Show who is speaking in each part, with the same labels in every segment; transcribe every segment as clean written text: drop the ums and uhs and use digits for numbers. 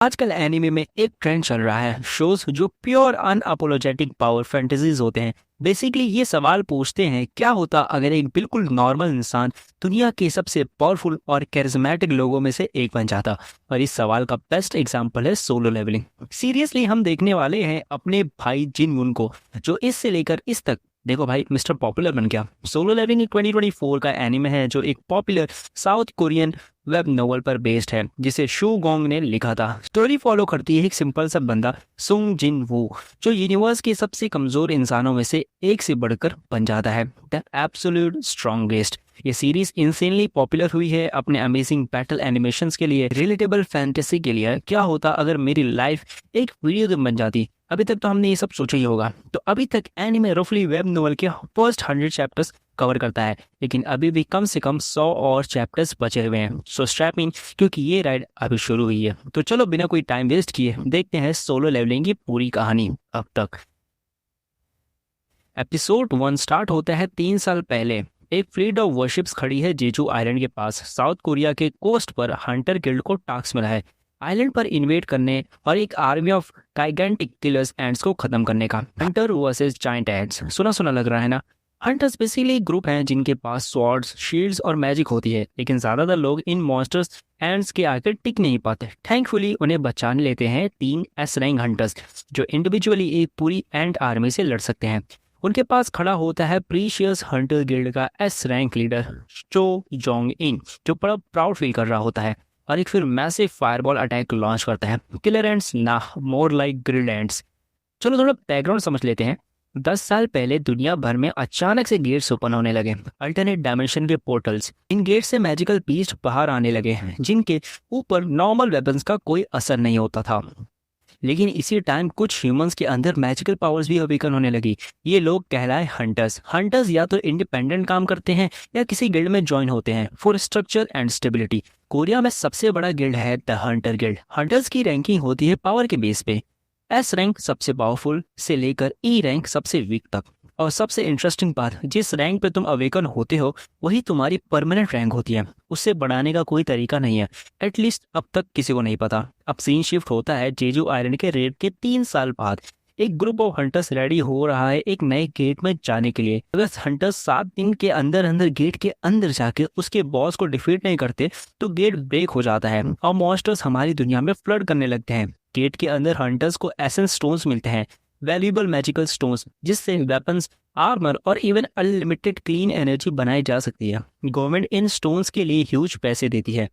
Speaker 1: आजकल एनिमे में एक ट्रेंड चल रहा है, शोज जो प्योर अनअपोलोजेटिक पावर फैंटेसीज होते हैं। बेसिकली ये सवाल पूछते हैं, क्या होता अगर एक बिल्कुल नॉर्मल इंसान दुनिया के सबसे पावरफुल और कैरिज्मेटिक लोगों में से एक बन जाता। और इस सवाल का बेस्ट एग्जांपल है सोलो लेवलिंग। सीरियसली हम देखने वाले हैं अपने भाई जिन वुन को, जो इससे लेकर इस तक देखो भाई मिस्टर पॉपुलर बन गया। सोलो लेवलिंग एक 2024 का एनिमे है जो एक popular south Korean web novel पर बेस्ड है, जिसे शू गोंग ने लिखा था। स्टोरी फॉलो करती है एक सिंपल सा बंदा सुंग जिन वू, जो यूनिवर्स के सबसे कमजोर इंसानों में से एक से बढ़कर बन जाता है, द एब्सोल्यूट स्ट्रॉन्गेस्ट। ये सीरीज इंसेनली पॉपुलर हुई है अपने अमेजिंग बैटल एनिमेशंस के लिए, रिलेटेबल फैंटेसी के लिए। क्या होता अगर मेरी लाइफ एक वीडियो गेम बन जाती? अभी तक तो हमने ये सब सोचा ही होगा। तो अभी तक एनिमे रफली वेब नोवेल के फर्स्ट 100 चैप्टर्स कवर करता है, लेकिन अभी भी कम से कम 100 और चैप्टर्स बचे हुए हैं। सो स्ट्रैप इन, क्योंकि ये राइड अभी शुरू हुई है। तो चलो बिना कोई टाइम वेस्ट किए देखते हैं सोलो लेवलिंग की पूरी कहानी। अब तक एपिसोड 1 स्टार्ट होता है 3 साल पहले। एक फ्लीट ऑफ वॉरशिप्स खड़ी है जेजू आइलैंड के पास। साउथ कोरिया के कोस्ट पर हंटर गिल्ड को टास्क मिला है आइलैंड पर इन्वेट करने और एक आर्मी ऑफ गाइगेंटिक किलर्स एंड्स को खत्म करने का। हंटर वर्सेस जायंट एंड्स, सुना सुना लग रहा है ना। हंटर्स बेसिकली एक ग्रुप हैं जिनके पास स्वॉर्ड्स, शील्ड्स और मैजिक होती है, लेकिन ज्यादातर लोग इन मॉन्स्टर्स एंड्स के आगे टिक नहीं पाते। थैंकफुली उन्हें बचाने लेते हैं 3 एस रैंक हंटर्स, जो इंडिविजुअली एक पूरी एंड आर्मी से लड़ सकते हैं। उनके पास खड़ा होता है प्रीशियस हंटर गिल्ड का एस रैंक लीडर चो जोंग इन, जो बड़ा प्राउड फील कर रहा होता है और एक फिर मैसिव फायरबॉल अटैक लॉन्च करता है। किलर एंड्स ना, मोर लाइक ग्रिल्ड एंड्स। चलो थोड़ा बैकग्राउंड समझ लेते हैं। 10 साल पहले दुनिया भर में अचानक से गेट्स ओपन होने लगे, अल्टरनेट डायमेंशन के पोर्टल्स। इन गेट से मैजिकल बीस्ट बाहर आने लगे, जिनके ऊपर नॉर्मल वेपन्स का कोई असर नहीं होता था। लेकिन इसी टाइम कुछ ह्यूमंस के अंदर मैजिकल पावर्स भी अवेकन होने लगी। ये लोग कहलाए हंटर्स। हंटर्स या तो इंडिपेंडेंट काम करते हैं या किसी गिल्ड में ज्वाइन होते हैं for structure and stability. Korea में सबसे बड़ा गिल्ड है द हंटर गिल्ड। हंटर्स की रैंकिंग होती है पावर के बेस पे, एस रैंक सबसे पावरफुल से लेकर ई रैंक सबसे वीक तक। और सबसे इंटरेस्टिंग बात, जिस रैंक पे तुम अवेकन होते हो वही तुम्हारी परमानेंट रैंक होती है। उससे बढ़ाने का कोई तरीका नहीं है, एटलीस्ट अब तक किसी को नहीं पता। अब सीन शिफ्ट होता है जेजू आइलैंड के रेड के 3 साल बाद। एक ग्रुप ऑफ हंटर्स रेडी हो रहा है एक नए गेट में जाने के लिए। अगर हंटर्स 7 दिन के अंदर अंदर गेट के अंदर जाके उसके बॉस को डिफीट नहीं करते तो गेट ब्रेक हो जाता है और मॉन्स्टर्स हमारी दुनिया में फ्लड करने लगते हैं। गेट के अंदर हंटर्स को एसेंस स्टोन्स मिलते हैं, वैल्यूएबल मैजिकल स्टोन्स, जिससे वेपन्स, आर्मर और इवन अनलिमिटेड क्लीन एनर्जी बनाई जा सकती है। गवर्नमेंट इन स्टोन्स के लिए ह्यूज पैसे देती है।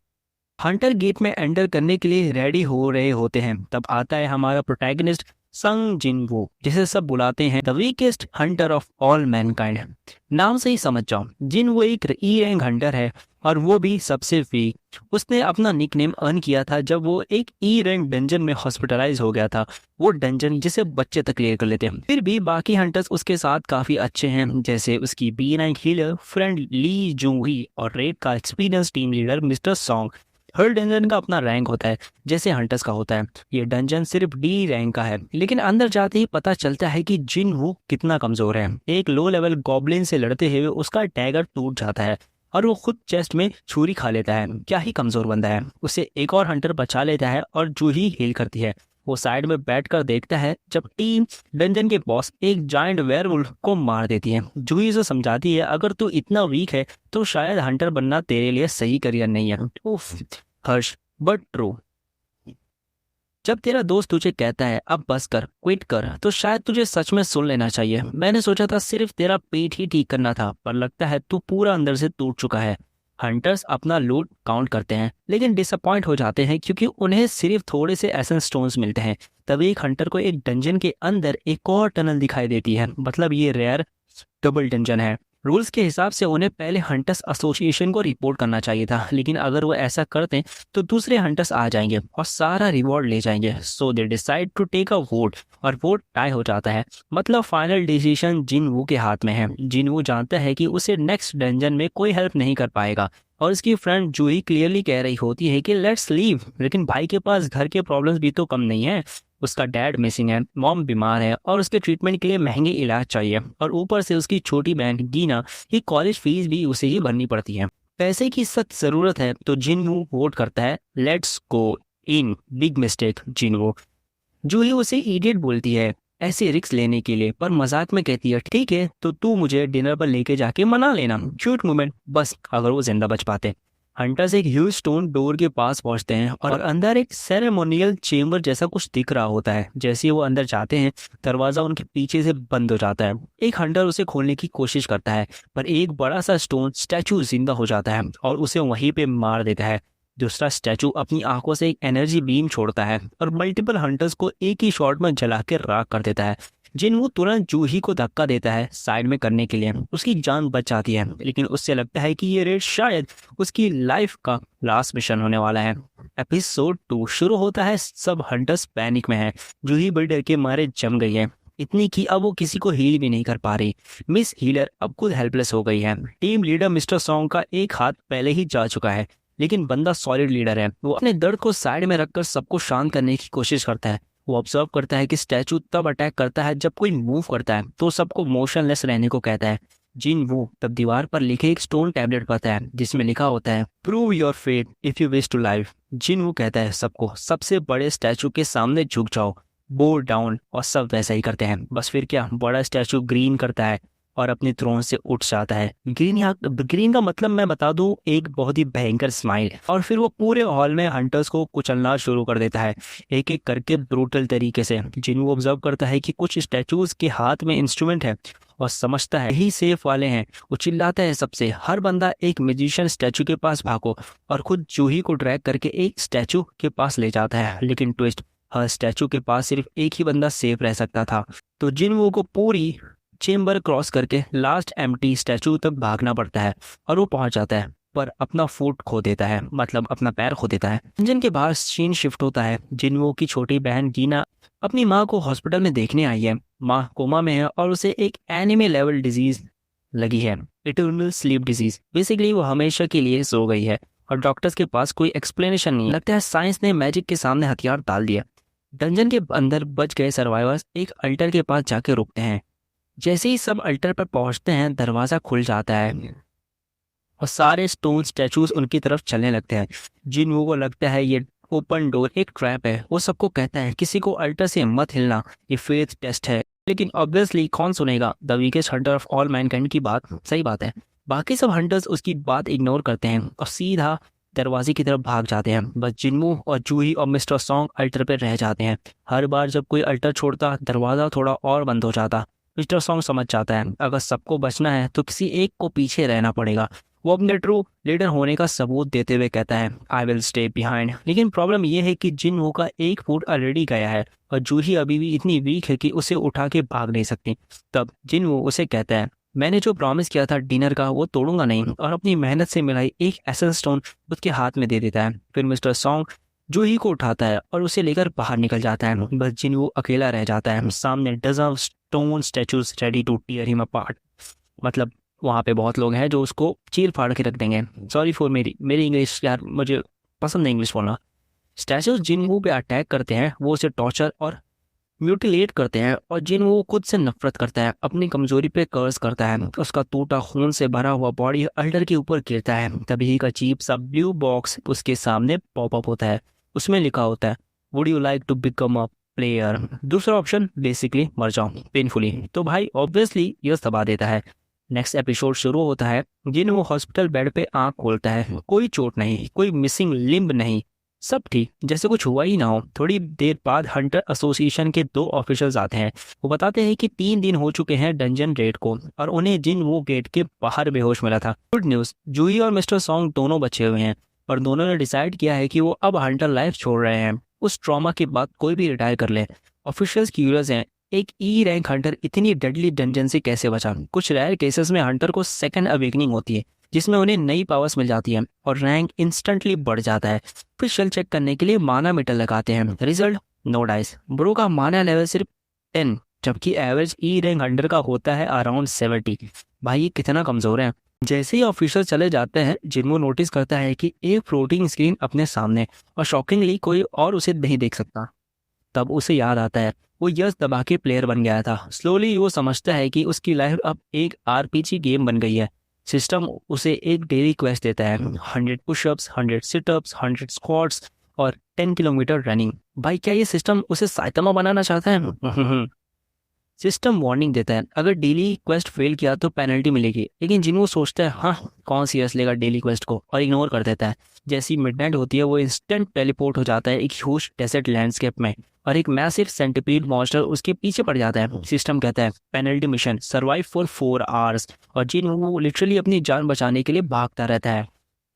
Speaker 1: हंटर गेट में एंटर करने के लिए रेडी हो रहे होते हैं, तब आता है हमारा प्रोटैगनिस्ट संग जिन वो, जिसे सब बुलाते हैं the weakest Hunter of all Mankind. नाम से ही समझ जाओ, जिन वो एक ई रैंक हंटर है और वो भी सबसे वीक। उसने अपना निकनेम अर्न किया था जब वो एक ई रैंक डंजन में हॉस्पिटलाइज हो गया था, वो डंजन जिसे बच्चे तक क्लियर कर लेते हैं। फिर भी बाकी हंटर्स उसके साथ काफी अच्छे हैं, जैसे उसकी B rank healer friend Lee Joohee और रेड का experience team leader mister Song. हर डंजन का अपना रैंक होता है, जैसे हंटर्स का होता है। ये डंजन सिर्फ डी रैंक का है, लेकिन अंदर जाते ही पता चलता है कि जिन वो कितना कमजोर है। एक लो लेवल गॉब्लिन से लड़ते हुए उसका डैगर टूट जाता है और वो खुद चेस्ट में छुरी खा लेता है। क्या ही कमजोर बंदा है। उसे एक और हंटर बचा लेता है और जूही हील करती है। वो साइड में बैठकर देखता है जब टीम डंजन के बॉस एक जायंट वेयरवुल्फ को मार देती है। जूही उसे समझाती है, अगर तू इतना वीक है तो शायद हंटर बनना तेरे लिए सही करियर नहीं है। उफ, हर्ष बट ट्रू। जब तेरा दोस्त तुझे कहता है अब बस कर, क्विट कर, तो शायद तुझे सच में सुन लेना चाहिए। मैंने सोचा था सिर्फ तेरा पेट ही ठीक करना था, पर लगता है तू पूरा अंदर से टूट चुका है। हंटर्स अपना लूट काउंट करते हैं, लेकिन डिसअपॉइंट हो जाते हैं क्योंकि उन्हें सिर्फ थोड़े से एसेंस स्टोन्स मिलते हैं। तभी एक हंटर को एक डंजन के अंदर एक और टनल दिखाई देती है, मतलब ये रेयर डबल डंजन है। रूल्स के हिसाब से उन्हें पहले हंटर्स एसोसिएशन को रिपोर्ट करना चाहिए था, लेकिन अगर वो ऐसा करते तो दूसरे हंटर्स आ जाएंगे और सारा रिवॉर्ड ले जाएंगे। So they decide to take a vote और वोट टाई हो जाता है, मतलब फाइनल डिसीजन जिन वू के हाथ में है। जिन वू जानता है कि उसे नेक्स्ट डंजन में कोई हेल्प नहीं कर पाएगा और उसकी फ्रेंड जूही क्लियरली कह रही होती है कि लेट्स लीव, लेकिन भाई के पास घर के प्रॉब्लम्स भी तो कम नहीं है। उसका डैड मिसिंग है, मॉम बीमार है और उसके ट्रीटमेंट के लिए महंगे इलाज चाहिए, और ऊपर से उसकी छोटी बहन गीना की कॉलेज फीस भी उसे ही भरनी पड़ती है। पैसे की सख्त जरूरत है तो जिन वू वोट करता है let's go in big mistake Jinwoo. Joohee उसे इडियट बोलती है ऐसे रिस्क लेने के लिए, पर मजाक में कहती है ठीक है तो तू मुझे डिनर पर लेके जाके मना लेना। क्यूट मोमेंट, बस अगर वो जिंदा बच पाते। हंटर्स एक ह्यूज स्टोन डोर के पास पहुंचते हैं और अंदर एक सेरेमोनियल चेम्बर जैसा कुछ दिख रहा होता है। जैसे ही वो अंदर जाते हैं दरवाजा उनके पीछे से बंद हो जाता है। एक हंटर उसे खोलने की कोशिश करता है, पर एक बड़ा सा स्टोन स्टैचू जिंदा हो जाता है और उसे वहीं पे मार देता है। दूसरा स्टैचू अपनी आंखों से एक एनर्जी बीम छोड़ता है और मल्टीपल हंटर्स को एक ही शॉट में जला के राख कर देता है। जिनवू तुरंत जूही को धक्का देता है साइड में करने के लिए। उसकी जान बच जाती है, लेकिन उससे लगता है कि ये रेड शायद उसकी लाइफ का लास्ट मिशन होने वाला है। एपिसोड 2 शुरू होता है। सब हंटर्स पैनिक में है। जूही बड़े डर के मारे जम गई है, इतनी कि अब वो किसी को हील भी नहीं कर पा रही। मिस हीलर अब खुद हेल्पलेस हो गई है। टीम लीडर मिस्टर सॉन्ग का एक हाथ पहले ही जा चुका है, लेकिन बंदा सॉलिड लीडर है। वो अपने दर्द को साइड में रखकर सबको शांत करने की कोशिश करता है। वो ऑब्जर्व करता है कि स्टैचू तब अटैक करता है जब कोई मूव करता है, तो सबको मोशनलेस रहने को कहता है। जिन वो तब दीवार पर लिखे एक स्टोन टैबलेट पढ़ता है जिसमें लिखा होता है prove your fate if you wish to live. Jinwoo कहता है सबको सबसे बड़े स्टैचू के सामने झुक जाओ, बो डाउन, और सब वैसा ही करते हैं। बस फिर क्या, बड़ा स्टैचू ग्रीन करता है और अपने थ्रोन से उठ जाता है। ग्रीन का मतलब मैं बता दूं, एक बहुत ही भयंकर स्माइल। और फिर वो पूरे हॉल में हंटर्स को कुचलना शुरू कर देता है, एक एक करके ब्रूटल तरीके से। जिनको ऑब्जर्व करता है कि कुछ स्टैचूज के हाथ में इंस्ट्रूमेंट है और समझता है यही सेफ वाले हैं। वो चिल्लाता है सबसे, हर बंदा एक म्यूजिशियन स्टैचू के पास भागो, और खुद जूही को ड्रैग करके एक स्टैचू के पास ले जाता है। लेकिन ट्विस्ट, हर स्टैचू के पास सिर्फ एक ही बंदा सेफ रह सकता था। तो जिन को पूरी चेम्बर क्रॉस करके लास्ट एम्प्टी स्टैचू तक भागना पड़ता है और वो पहुंच जाता है, पर अपना फुट खो देता है, मतलब अपना पैर खो देता है। इंजन के बाहर सीन शिफ्ट होता है। जिनवो की छोटी बहन जीना अपनी माँ को हॉस्पिटल में देखने आई है। माँ कोमा में है और उसे एक एनिमे लेवल डिजीज लगी है, इटर्नल स्लीप डिजीज। बेसिकली वो हमेशा के लिए सो गई है और डॉक्टर्स के पास कोई एक्सप्लेनेशन नहीं। लगता है साइंस ने मैजिक के सामने हथियार डाल दिया। डंजन के अंदर बच गए सर्वाइवर्स एक अल्टर के पास जाके रुकते हैं। जैसे ही सब अल्टर पर पहुंचते हैं दरवाजा खुल जाता है और सारे स्टोन स्टैचूज उनकी तरफ चलने लगते हैं। जिन को लगता है ये ओपन डोर एक ट्रैप है। वो सबको कहता है किसी को अल्टर से मत हिलना, ये फेथ टेस्ट है। लेकिन ऑब्वियसली कौन सुनेगा the weakest Hunter of all Mankind की बात। सही बात है। बाकी सब हंटर्स उसकी बात इग्नोर करते हैं और सीधा दरवाजे की तरफ भाग जाते हैं। बस जिन्मू और जूही और मिस्टर सॉन्ग अल्टर पर रह जाते हैं। हर बार जब कोई अल्टर छोड़ता दरवाजा थोड़ा और बंद हो जाता। मिस्टर सॉन्ग समझ जाता है अगर सबको बचना है तो किसी एक को पीछे रहना पड़ेगा। वो अपने ट्रू लीडर होने का सबूत देते हुए कहता है आई विल स्टे बिहाइंड। लेकिन प्रॉब्लम यह है कि जिन का एक फुट ऑलरेडी गया है और जूही अभी भी इतनी वीक है कि उसे उठा के भाग नहीं सकती। तब जिन उसे कहता है मैंने जो प्रॉमिस किया था डिनर का वो तोड़ूंगा नहीं, और अपनी मेहनत से मिलाई एक एसेंस स्टोन उसके हाथ में दे देता है। फिर मिस्टर सॉन्ग जूही को उठाता है और उसे लेकर बाहर निकल जाता है। बस जिन अकेला रह जाता है। सामने dozen stone statues ready to tear him apart. मतलब वहाँ पे बहुत लोग हैं जो उसको चीर फाड़ के रख देंगे। सॉरी फॉर मेरी इंग्लिश यार, मुझे पसंद नहीं इंग्लिश बोलना। स्टैचूज जिन पे अटैक करते हैं वो उसे टॉर्चर और म्यूटिलेट करते हैं, और जिन वो खुद से नफरत करता है, अपनी कमजोरी पे कर्ज करता है। उसका टूटा खून से भरा हुआ बॉडी अल्टर के ऊपर गिरता है। तभी एक अजीब सा ब्लू बॉक्स उसके सामने पॉप अप होता है। उसमें लिखा होता है would you like to become a player. दूसरा ऑप्शन बेसिकली मर जाओ पेनफुली। तो भाई ऑब्वियसली यह दबा देता है। नेक्स्ट एपिसोड शुरू होता है। जिन वो हॉस्पिटल बेड पे आंख खोलता है। कोई चोट नहीं, कोई मिसिंग लिम्ब नहीं, सब ठीक, जैसे कुछ हुआ ही ना हो। थोड़ी देर बाद हंटर एसोसिएशन के 2 ऑफिसर्स आते हैं। वो बताते हैं कि 3 दिन हो चुके हैं डंजन रेड को, और उन्हें जिन वो गेट के बाहर बेहोश मिला था। गुड न्यूज, जूही और मिस्टर सॉन्ग दोनों बचे हुए हैं, और दोनों ने डिसाइड किया है कि वो अब हंटर लाइफ छोड़ रहे हैं। उस ट्रॉमा के बाद कोई भी रिटायर कर ले। ऑफिशियल्स क्यूरियस हैं, एक ई रैंक हंटर इतनी डेडली डंजन से कैसे बचा। कुछ रेयर केसेस में हंटर को सेकंड अवेकनिंग होती है, जिसमें उन्हें नई पावर्स मिल जाती है और रैंक इंस्टेंटली बढ़ जाता है। फिर चेक करने के लिए माना मीटर लगाते हैं। Result no dice. ब्रो का माना लेवल सिर्फ 10, जबकि एवरेज ई रैंक हंटर का होता है अराउंड 70। भाई ये कितना कमजोर है। जैसे ही ऑफिसर चले जाते हैं, जिनको नोटिस करता है कि एक फ्लोटिंग स्क्रीन अपने सामने, और शॉकिंगली कोई और उसे नहीं देख सकता। तब उसे याद आता है वो यस दबा के प्लेयर बन गया था। स्लोली वो समझता है कि उसकी लाइफ अब एक आरपीजी गेम बन गई है। सिस्टम उसे एक डेली क्वेस्ट देता है, 100 पुशअप्स, 100 सिटअप्स, 100 स्क्वाट्स, और 10 किलोमीटर रनिंग। भाई क्या ये सिस्टम उसे साइतामा बनाना चाहता है? सिस्टम वार्निंग देता है, अगर डेली क्वेस्ट फेल किया तो पेनल्टी मिलेगी, लेकिन जिन्हों सोचता है हाँ कौन सीरियस लेगा डेली क्वेस्ट को, और इग्नोर कर देता है। जैसी मिडनाइट होती है वो इंस्टेंट टेलीपोर्ट हो जाता है एक ह्यूज डेजर्ट लैंडस्केप में, और एक मैसिव सेंटिपीड मॉन्स्टर उसके पीछे पड़ जाता है। सिस्टम कहता है penalty mission survive for 4 hours, और जिन वो लिटरली अपनी जान बचाने के लिए भागता रहता है,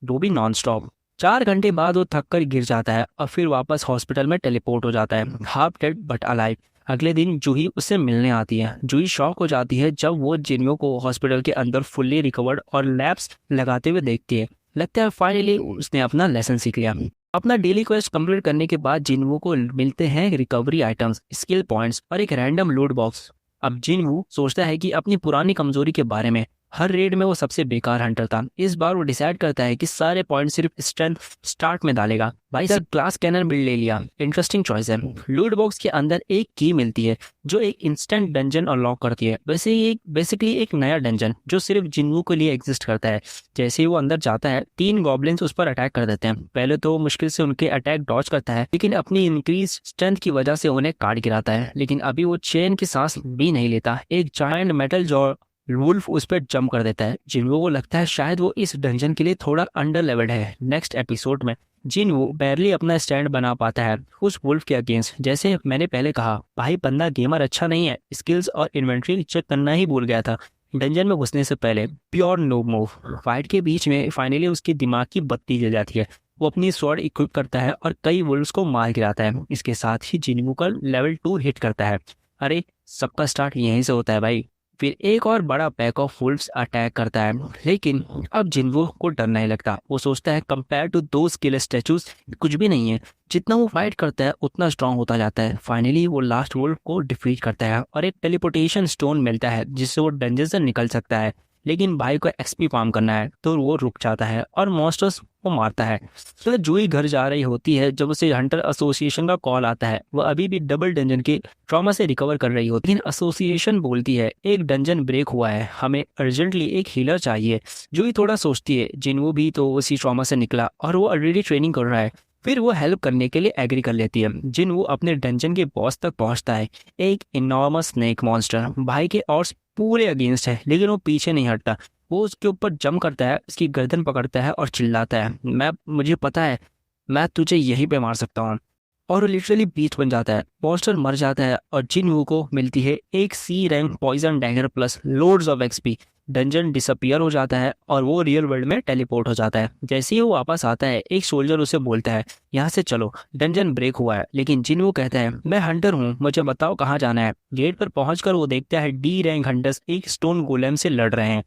Speaker 1: वो भी नॉन स्टॉप। 4 घंटे बाद वो थक कर गिर जाता है और फिर वापस हॉस्पिटल में टेलीपोर्ट हो जाता है, हाफ डेड बट अलाइव। अगले दिन जूही उससे मिलने आती है। जूही शॉक हो जाती है जब वो जिन्हो को हॉस्पिटल के अंदर फुल्ली रिकवर्ड और लैब्स लगाते हुए देखती है। लगता है फाइनली उसने अपना लेसन सीख लिया। अपना डेली क्वेस्ट कंप्लीट करने के बाद जिन्हो को मिलते हैं रिकवरी आइटम्स, स्किल पॉइंट्स और एक रैंडम लूट बॉक्स। अब जिन्हो सोचता है कि अपनी पुरानी कमजोरी के बारे में, हर रेड में वो सबसे बेकार हंटर था। इस बार वो डिसाइड करता है कि सारे पॉइंट सिर्फ स्ट्रेंथ स्टार्ट में डालेगा। भाई साहब क्लास कैनन बिल्ड ले लिया, इंटरेस्टिंग चॉइस है। लूट बॉक्स के अंदर एक की मिलती है जो एक इंस्टेंट डंजन अनलॉक करती है। वैसे ही बेसिकली एक नया डंजन जो सिर्फ जिन्नू के लिए एग्जिस्ट करता है। जैसे ही वो अंदर जाता है 3 गॉब्लिन्स उस पर अटैक कर देते हैं। पहले तो मुश्किल से उनके अटैक डॉज करता है, लेकिन अपनी इंक्रीज स्ट्रेंथ की वजह से उन्हें काट गिराता है। लेकिन अभी वो चेन की सांस भी नहीं लेता, एक जायंट मेटल जॉ वुल्फ उस पर जंप कर देता है। जिन्हो को लगता है शायद वो इस डंजन के लिए थोड़ा अंडर लेवल्ड है। नेक्स्ट एपिसोड में जिन्हो बैरली अपना स्टैंड बना पाता है उस वुल्फ के अगेंस्ट। जैसे मैंने पहले कहा, भाई बंदा गेमर अच्छा नहीं है, स्किल्स और इन्वेंट्री चेक करना ही भूल गया था डंजन में घुसने से पहले। Pure know move. फाइट के बीच में फाइनली उसकी दिमाग की बत्ती जल जाती है। वो अपनी स्वॉर्ड इक्विप करता है और कई वुल्फ्स को मार गिराता है। इसके साथ ही जिन्हो का लेवल 2 हिट करता है। अरे सबका स्टार्ट यहीं से होता है भाई। फिर एक और बड़ा पैक ऑफ वुल्फ्स अटैक करता है, लेकिन अब जिन्हो को डर नहीं लगता। वो सोचता है कंपेयर टू दो स्किल स्टैचूज कुछ भी नहीं है। जितना वो फाइट करता है उतना स्ट्रांग होता जाता है। फाइनली वो लास्ट वुल्फ को डिफीट करता है और एक टेलीपोर्टेशन स्टोन मिलता है जिससे वो डंजन से निकल सकता है। लेकिन भाई को एक्सपी फार्म करना है तो वो रुक जाता है और मॉन्स्टर्स को मारता है। तो जूही घर जा रही होती है जब उसे हंटर एसोसिएशन का कॉल आता है। वो अभी भी डबल डंजन के ट्रॉमा से रिकवर कर रही होती है, लेकिन एसोसिएशन बोलती है एक डंजन ब्रेक हुआ है, हमें अर्जेंटली एक हीलर चाहिए। जूही थोड़ा सोचती है, जिन्हो भी तो उसी ट्रॉमा से निकला और वो ऑलरेडी ट्रेनिंग कर रहा है। फिर वो हेल्प करने के लिए एग्री कर लेती है। जिन्हो अपने डंजन के बॉस तक पहुंचता है, एक इनॉर्मस स्नेक मॉन्स्टर भाई के और पूरे अगेंस्ट है, लेकिन वो पीछे नहीं हटता। वो उसके ऊपर जंप करता है, उसकी गर्दन पकड़ता है और चिल्लाता है, मुझे पता है मैं तुझे यहीं पे मार सकता हूँ। और वो लिटरली बीच बन जाता है। मॉन्स्टर मर जाता है और जिन्हो को मिलती है एक C rank poison dagger plus loads of XP. Dungeon disappear हो जाता है और वो रियल वर्ल्ड में टेलीपोर्ट हो जाता है। जैसे ही वो वापस आता है एक सोल्जर उसे बोलता है यहाँ से चलो, डंजन ब्रेक हुआ है। लेकिन जिन्हो कहता है मैं हंटर हूँ, मुझे बताओ कहाँ जाना है। गेट पर पहुंचकर वो देखता है डी रैंक हंटर्स एक स्टोन गोलेम से लड़ रहे हैं।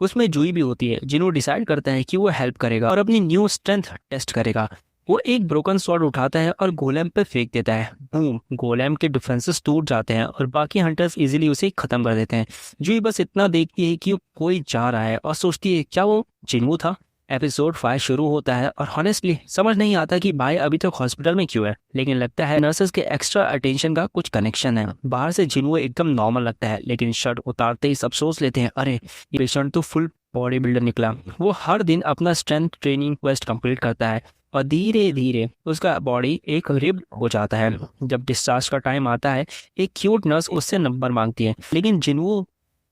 Speaker 1: उसमें जूही भी होती है। जिन्हो डिसाइड करता है कि वो हेल्प करेगा और अपनी न्यू स्ट्रेंथ टेस्ट करेगा। वो एक ब्रोकन स्वॉर्ड उठाता है और गोलेम पे फेंक देता है। बूम, गोलेम के डिफेंसेस टूट जाते हैं और बाकी हंटर्स इजीली उसे खत्म कर देते हैं। जूही बस इतना देखती है कि कोई जा रहा है और सोचती है क्या वो जिन्हो था। एपिसोड 5 शुरू होता है और हॉनेस्टली समझ नहीं आता कि भाई अभी तक हॉस्पिटल में क्यों है, लेकिन लगता है नर्सेस के एक्स्ट्रा अटेंशन का कुछ कनेक्शन है। बाहर से जिन्हो एकदम नॉर्मल लगता है, लेकिन शर्ट उतारते ही सब सोच लेते हैं अरे ये पेशेंट तो फुल बॉडी बिल्डर निकला। वो हर दिन अपना स्ट्रेंथ ट्रेनिंग क्वेस्ट कंप्लीट करता है और धीरे धीरे उसका बॉडी एक रिब हो जाता है। जब डिस्चार्ज का टाइम आता है एक क्यूट नर्स उससे नंबर मांगती है, लेकिन जिन्हो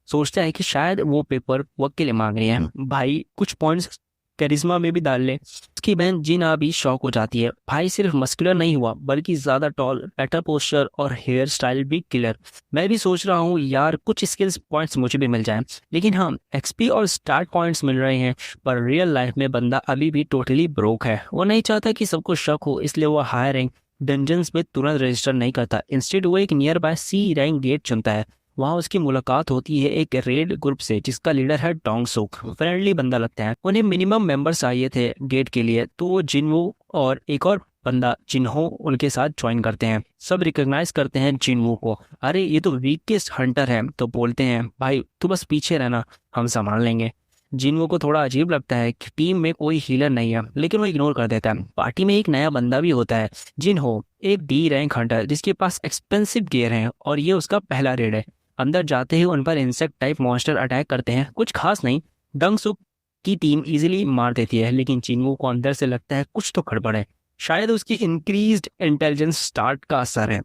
Speaker 1: सोचता है कि शायद वो पेपर वर्क के लिए मांग रही है। भाई कुछ पॉइंट्स करिश्मा में भी डाल ले। उसकी बहन जीना भी शॉक हो जाती है। भाई सिर्फ मस्कुलर नहीं हुआ बल्कि ज्यादा टॉल, बेटर पोस्चर और हेयर स्टाइल भी किलर। मैं भी सोच रहा हूँ यार कुछ स्किल्स पॉइंट्स मुझे भी मिल जाएं, लेकिन हाँ एक्सपी और स्टार्ट पॉइंट्स मिल रहे हैं, पर रियल लाइफ में बंदा अभी भी टोटली ब्रोक है। वो नहीं चाहता कि सबको शक हो, इसलिए वो हाई रैंक डंजन्स में तुरंत रजिस्टर नहीं करता। इंस्टेड वो एक nearby C rank gate चुनता है। वहाँ उसकी मुलाकात होती है एक रेड ग्रुप से जिसका लीडर है डोंग सुक। फ्रेंडली बंदा लगता है। उन्हें मिनिमम मेंबर्स चाहिए थे गेट के लिए, तो वो जिन्हो और एक और बंदा जिन्हो उनके साथ ज्वाइन करते हैं। सब रिकॉग्नाइज करते हैं जिन्हो को। अरे ये तो वीकेस्ट हंटर है, तो बोलते हैं भाई तू बस पीछे रहना, हम संभाल लेंगे। जिन्हो को थोड़ा अजीब लगता है कि टीम में कोई हीलर नहीं है, लेकिन वो इग्नोर कर देता है। पार्टी में एक नया बंदा भी होता है, जिन्हो एक डी रैंक हंटर जिसके पास एक्सपेंसिव गियर है और ये उसका पहला रेड है। अंदर जाते ही उन पर इंसेक्ट टाइप मॉन्स्टर अटैक करते हैं, कुछ खास नहीं। डंग सुक की टीम इजीली मार देती है, लेकिन जिन्हो को अंदर से लगता है कुछ तो गड़बड़ है। शायद उसकी इंक्रीज्ड इंटेलिजेंस स्टार्ट का असर है।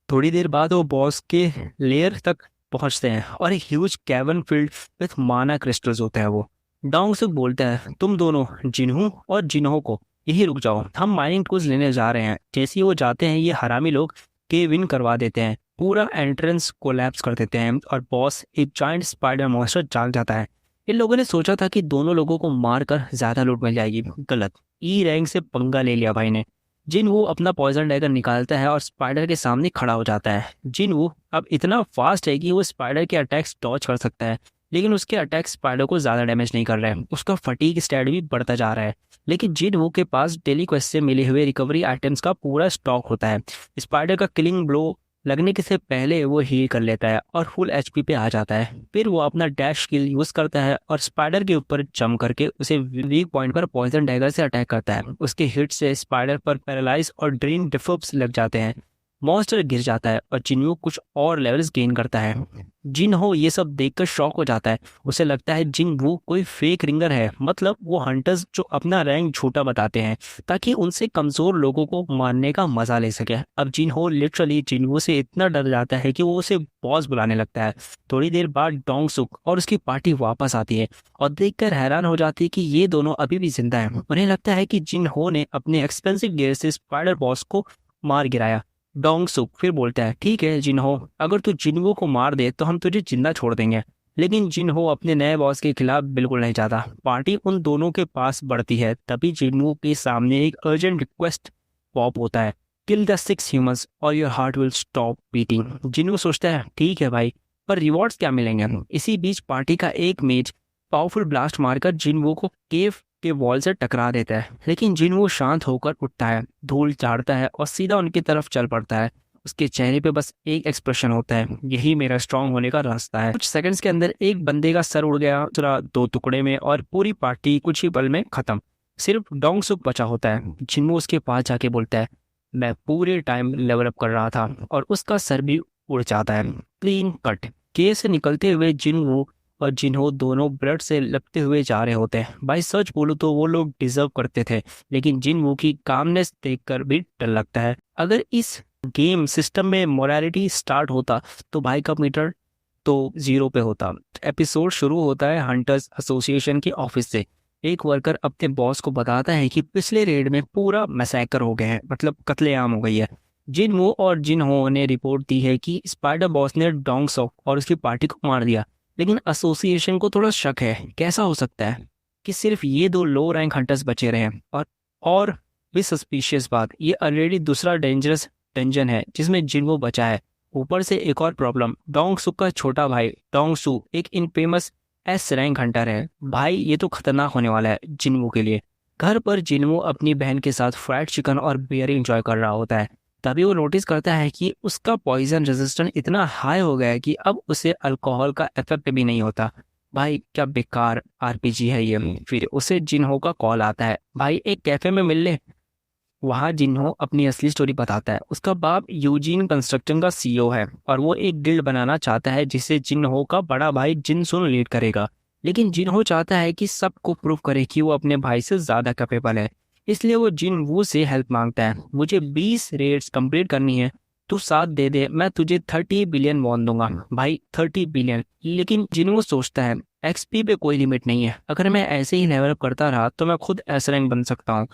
Speaker 1: थोड़ी देर बाद वो बॉस के लेयर तक पहुंचते हैं और एक ह्यूज कैवन फील्ड विथ माना क्रिस्टल्स होता है। वो डोंग सुक बोलता है, तुम दोनों जिन्हू और जिन्हो को यही रुक जाओ, हम माइनिंग टूल्स लेने जा रहे हैं। जैसे ही वो जाते हैं ये हरामी लोग केव इन करवा देते हैं, पूरा एंट्रेंस कोलैप्स कर देते हैं और बॉस एक जायंट स्पाइडर मॉन्स्टर जाग जाता है। इन लोगों ने सोचा था कि दोनों लोगों को मारकर ज्यादा लूट मिल जाएगी, गलत। ई रैंक से पंगा ले लिया भाई ने। जिन वो अपना पॉइजन डैगर निकालता है और स्पाइडर के सामने खड़ा हो जाता है। जिन वो अब इतना फास्ट है कि वो स्पाइडर के अटैक्स डॉज कर सकता है, लेकिन उसके अटैक स्पाइडर को ज्यादा डैमेज नहीं कर रहे हैं। उसका फटीग स्टैट भी बढ़ता जा रहा है। लेकिन जिन वो के पास डेली क्वेस्ट से मिले हुए रिकवरी आइटम्स का पूरा स्टॉक होता है। स्पाइडर का किलिंग ब्लो लगने के से पहले वो हील कर लेता है और फुल एचपी पे आ जाता है। फिर वो अपना डैश स्किल यूज करता है और स्पाइडर के ऊपर जंप करके उसे वीक पॉइंट पर पॉइजन डैगर से अटैक करता है। उसके हिट से स्पाइडर पर पैरालाइज और ड्रेन डिफब्स लग जाते हैं। मॉन्स्टर गिर जाता है और जिन्हो कुछ और लेवल्स गेन करता है। जिन्हो ये सब देखकर शॉक हो जाता है। उसे लगता है जिन्हो कोई फेक रिंगर है, मतलब वो हंटर्स जो अपना रैंक झूठा बताते हैं ताकि उनसे कमजोर लोगों को मारने का मजा ले सके। अब जिन्हो लिटरली जिन्हो से इतना डर जाता है कि वो उसे बॉस बुलाने लगता है। थोड़ी देर बाद डोंग सुक और उसकी पार्टी वापस आती है और देखकर हैरान हो जाती है कि ये दोनों अभी भी जिंदा हैं। उन्हें लगता है कि जिन्हो ने अपने एक्सपेंसिव गियर से स्पाइडर बॉस को मार गिराया। डोंग सुक फिर बोलता है, ठीक है जिन्हो, अगर तू जिन्हो को मार दे तो हम तुझे जिंदा छोड़ देंगे। लेकिन जिन्हो अपने नए बॉस के खिलाफ बिल्कुल नहीं चाहता। पार्टी उन दोनों के पास बढ़ती है, तभी जिन्हो के सामने एक अर्जेंट रिक्वेस्ट पॉप होता है, किल द 6 ह्यूमंस और your heart will stop beating. जिन्हो सोचता है ठीक है भाई, पर रिवॉर्ड्स क्या मिलेंगे। इसी बीच पार्टी का एक मेज पावरफुल ब्लास्ट मारकर जिन्हो को केव के वॉल से टकरा देता है। लेकिन जिन्हो शांत होकर उठता है, धूल झाड़ता है और सीधा उनकी तरफ चल पड़ता है। उसके चेहरे पे बस एक एक्सप्रेशन होता है, यही मेरा स्ट्रांग होने का रास्ता है। कुछ सेकंड्स के अंदर एक बंदे का सर उड़ गया, दूसरा 2 टुकड़े में, और पूरी पार्टी कुछ ही पल में खत्म। सिर्फ डोंग सुक बचा होता है। जिन्हो उसके पास जाके बोलता है, मैं पूरे टाइम लेवल अप कर रहा था, और उसका सर भी उड़ जाता है। Clean cut. केस से निकलते हुए जिन्हो और जिन्हो दोनों ब्लड से लपटे हुए जा रहे होते हैं। भाई सच बोलो तो वो लोग डिजर्व करते थे, लेकिन जिन्हो की कामनेस देखकर भी डर लगता है। अगर इस गेम सिस्टम में मोरालिटी स्टार्ट होता तो भाई का मीटर तो 0 पे होता। एपिसोड शुरू होता है हंटर्स एसोसिएशन के ऑफिस से। एक वर्कर अपने बॉस को बताता है कि पिछले रेड में पूरा मैसेकर हो गए हैं, मतलब कत्लेआम हो गई है। जिन्हो और जिन्हो ने रिपोर्ट दी है कि स्पाइडर बॉस ने डोंग सॉक और उसकी पार्टी को मार दिया। लेकिन एसोसिएशन को थोड़ा शक है, कैसा हो सकता है कि सिर्फ ये 2 लो रैंक हंटर्स बचे रहे हैं। और भी सस्पिशियस बात, ये ऑलरेडी दूसरा डेंजरस डंजन है जिसमें जिन्हो बचा है। ऊपर से एक और प्रॉब्लम, डोंग सुक का छोटा भाई डोंग सू एक इनफेमस एस रैंक हंटर है। भाई ये तो खतरनाक होने वाला है जिन्हो के लिए। घर पर जिन्हो अपनी बहन के साथ फ्राइड चिकन और बियर एंजॉय कर रहा होता है। तभी वो नोटिस करता है कि उसका पॉइजन रेजिस्टेंस इतना हाई हो गया है कि अब उसे अल्कोहल का इफेक्ट भी नहीं होता। भाई क्या बेकार आरपीजी है ये। फिर उसे जिन्हो का कॉल आता है, भाई एक कैफे में मिल ले। वहाँ जिन्हो अपनी असली स्टोरी बताता है। उसका बाप यूजीन कंस्ट्रक्शन का सीईओ है और वो एक गिल्ड बनाना चाहता है जिसे जिन्हो का बड़ा भाई जिनसुन लीड करेगा। लेकिन जिन्हो चाहता है कि सबको प्रूव करे कि वो अपने भाई से ज्यादा कैपेबल है, इसलिए वो जिनवू से हेल्प मांगता है। मुझे 20 रेड्स कंप्लीट करनी है, तू साथ दे दे, मैं तुझे 30 बिलियन वॉन दूंगा। भाई 30 बिलियन। लेकिन जिन्हो सोचता है एक्सपी पे कोई लिमिट नहीं है, अगर मैं ऐसे ही लेवल अप करता रहा तो मैं खुद एस रैंक बन सकता हूँ।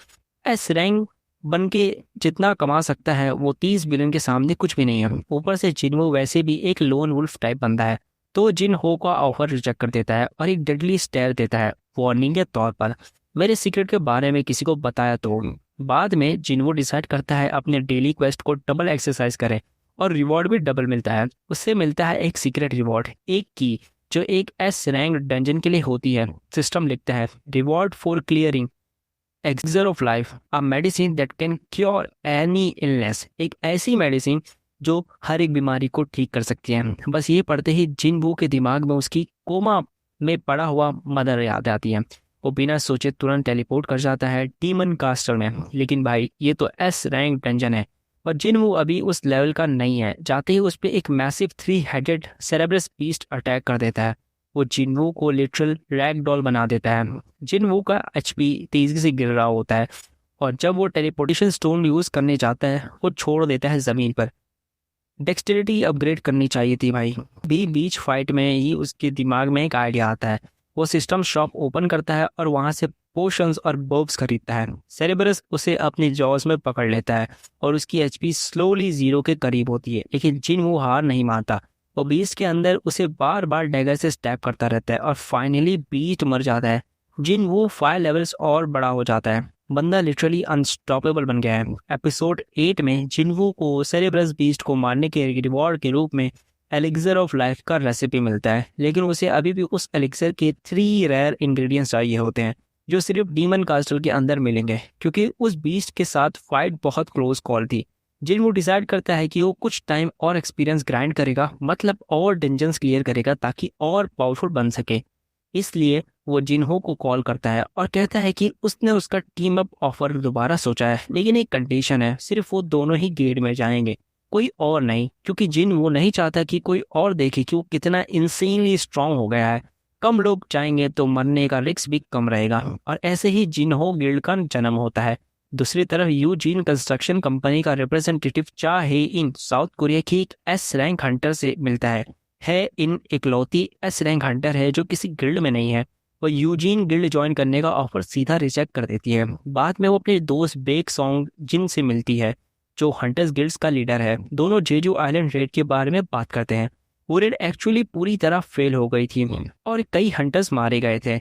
Speaker 1: एस रैंक बन के जितना कमा सकता है वो 30 बिलियन के सामने कुछ भी नहीं है। ऊपर से जिन्हो वैसे भी एक लोन वुल्फ टाइप बंदा है, तो जिन्हो का ऑफर रिजेक्ट कर देता है और एक डेडली स्टेयर देता है वार्निंग के तौर पर, मेरे सीक्रेट के बारे में किसी को बताया तो। बाद में जिन्हो डिसाइड करता है अपने डेली क्वेस्ट को डबल एक्सरसाइज करे और रिवॉर्ड भी डबल मिलता है। उससे मिलता है एक सीक्रेट रिवॉर्ड, एक की, जो एक एस रैंक डंजन के लिए होती है। सिस्टम लिखता है, reward for clearing elixir of life, a medicine that can cure any illness. एक ऐसी मेडिसिन जो हर एक बीमारी को ठीक कर सकती है। बस ये पढ़ते ही जिन्हो के दिमाग में उसकी कोमा में पड़ा हुआ मदर याद आती है। वो बिना सोचे तुरंत टेलीपोर्ट कर जाता है डीमन कास्टर में। लेकिन भाई ये तो एस रैंक डंजन है और जिन्हो अभी उस लेवल का नहीं है। जाते ही उस पर एक मैसिव 3 हेडेड सेरेब्रस बीस्ट अटैक कर देता है। वो जिन्हो को लिटरल रैग डॉल बना देता है। जिन्हो का एचपी तेजी से गिर रहा होता है और जब वो टेलीपोर्टेशन स्टोन यूज करने जाता है वो छोड़ देता है जमीन पर। डेक्सटेरिटी अपग्रेड करनी चाहिए थी भाई। भी बीच फाइट में ही उसके दिमाग में एक आइडिया आता है। वो सिस्टम शॉप ओपन करता है और वहां से पोशंस और बर्ब्स खरीदता है। सेरेबरस उसे अपनी जॉस में पकड़ लेता है और उसकी एचपी स्लोली जीरो के करीब होती है, लेकिन जिनवू हार नहीं मानता। वो बीस्ट के अंदर उसे बार बार डैगर से स्टैब करता रहता है और फाइनली बीस्ट मर जाता है। जिनवू 5 लेवल्स और बड़ा हो जाता है। बंदा लिटरली अनस्टॉपेबल बन गया है। एपिसोड 8 में जिनवू को सेरेब्रस बीस्ट को मारने के रिवॉर्ड के रूप में एलिक्सर ऑफ लाइफ का रेसिपी मिलता है, लेकिन उसे अभी भी उस एलिक्सर के 3 रेयर इंग्रेडिएंट्स चाहिए होते हैं जो सिर्फ डीमन कास्टल के अंदर मिलेंगे, क्योंकि उस बीस्ट के साथ फाइट बहुत क्लोज कॉल थी। जिनवू डिसाइड करता है कि वो कुछ टाइम और एक्सपीरियंस ग्राइंड करेगा, मतलब और डंजन्स क्लियर करेगा ताकि और पावरफुल बन सके। इसलिए वो जिनहो को कॉल करता है और कहता है कि उसने उसका टीम अप ऑफर दोबारा सोचा है, लेकिन एक कंडीशन है, सिर्फ वो दोनों ही गेट में जाएंगे, कोई और नहीं, क्योंकि जिन वो नहीं चाहता कि कोई और देखे कि वो कितना इंसेनली स्ट्रांग हो गया है। कम लोग जाएंगे तो मरने का रिस्क भी कम रहेगा। और ऐसे ही जिनहो गिल्ड का जन्म होता है। दूसरी तरफ यूजीन कंस्ट्रक्शन कंपनी का रिप्रेजेंटेटिव चा हे इन साउथ कोरिया की एक एस रैंक हंटर से मिलता है इन इकलौती एस रैंक हंटर है जो किसी गिल्ड में नहीं है। वो यूजीन गिल्ड ज्वाइन करने का ऑफर सीधा रिजेक्ट कर देती है। बाद में वो अपने दोस्त बेक सॉन्ग जिन से मिलती है जो हंटर्स गिल्ड्स का लीडर है। दोनों जेजू आइलैंड रेड के बारे में बात करते हैं। वो रेड एक्चुअली पूरी तरह फेल हो गई थी और कई हंटर्स मारे गए थे।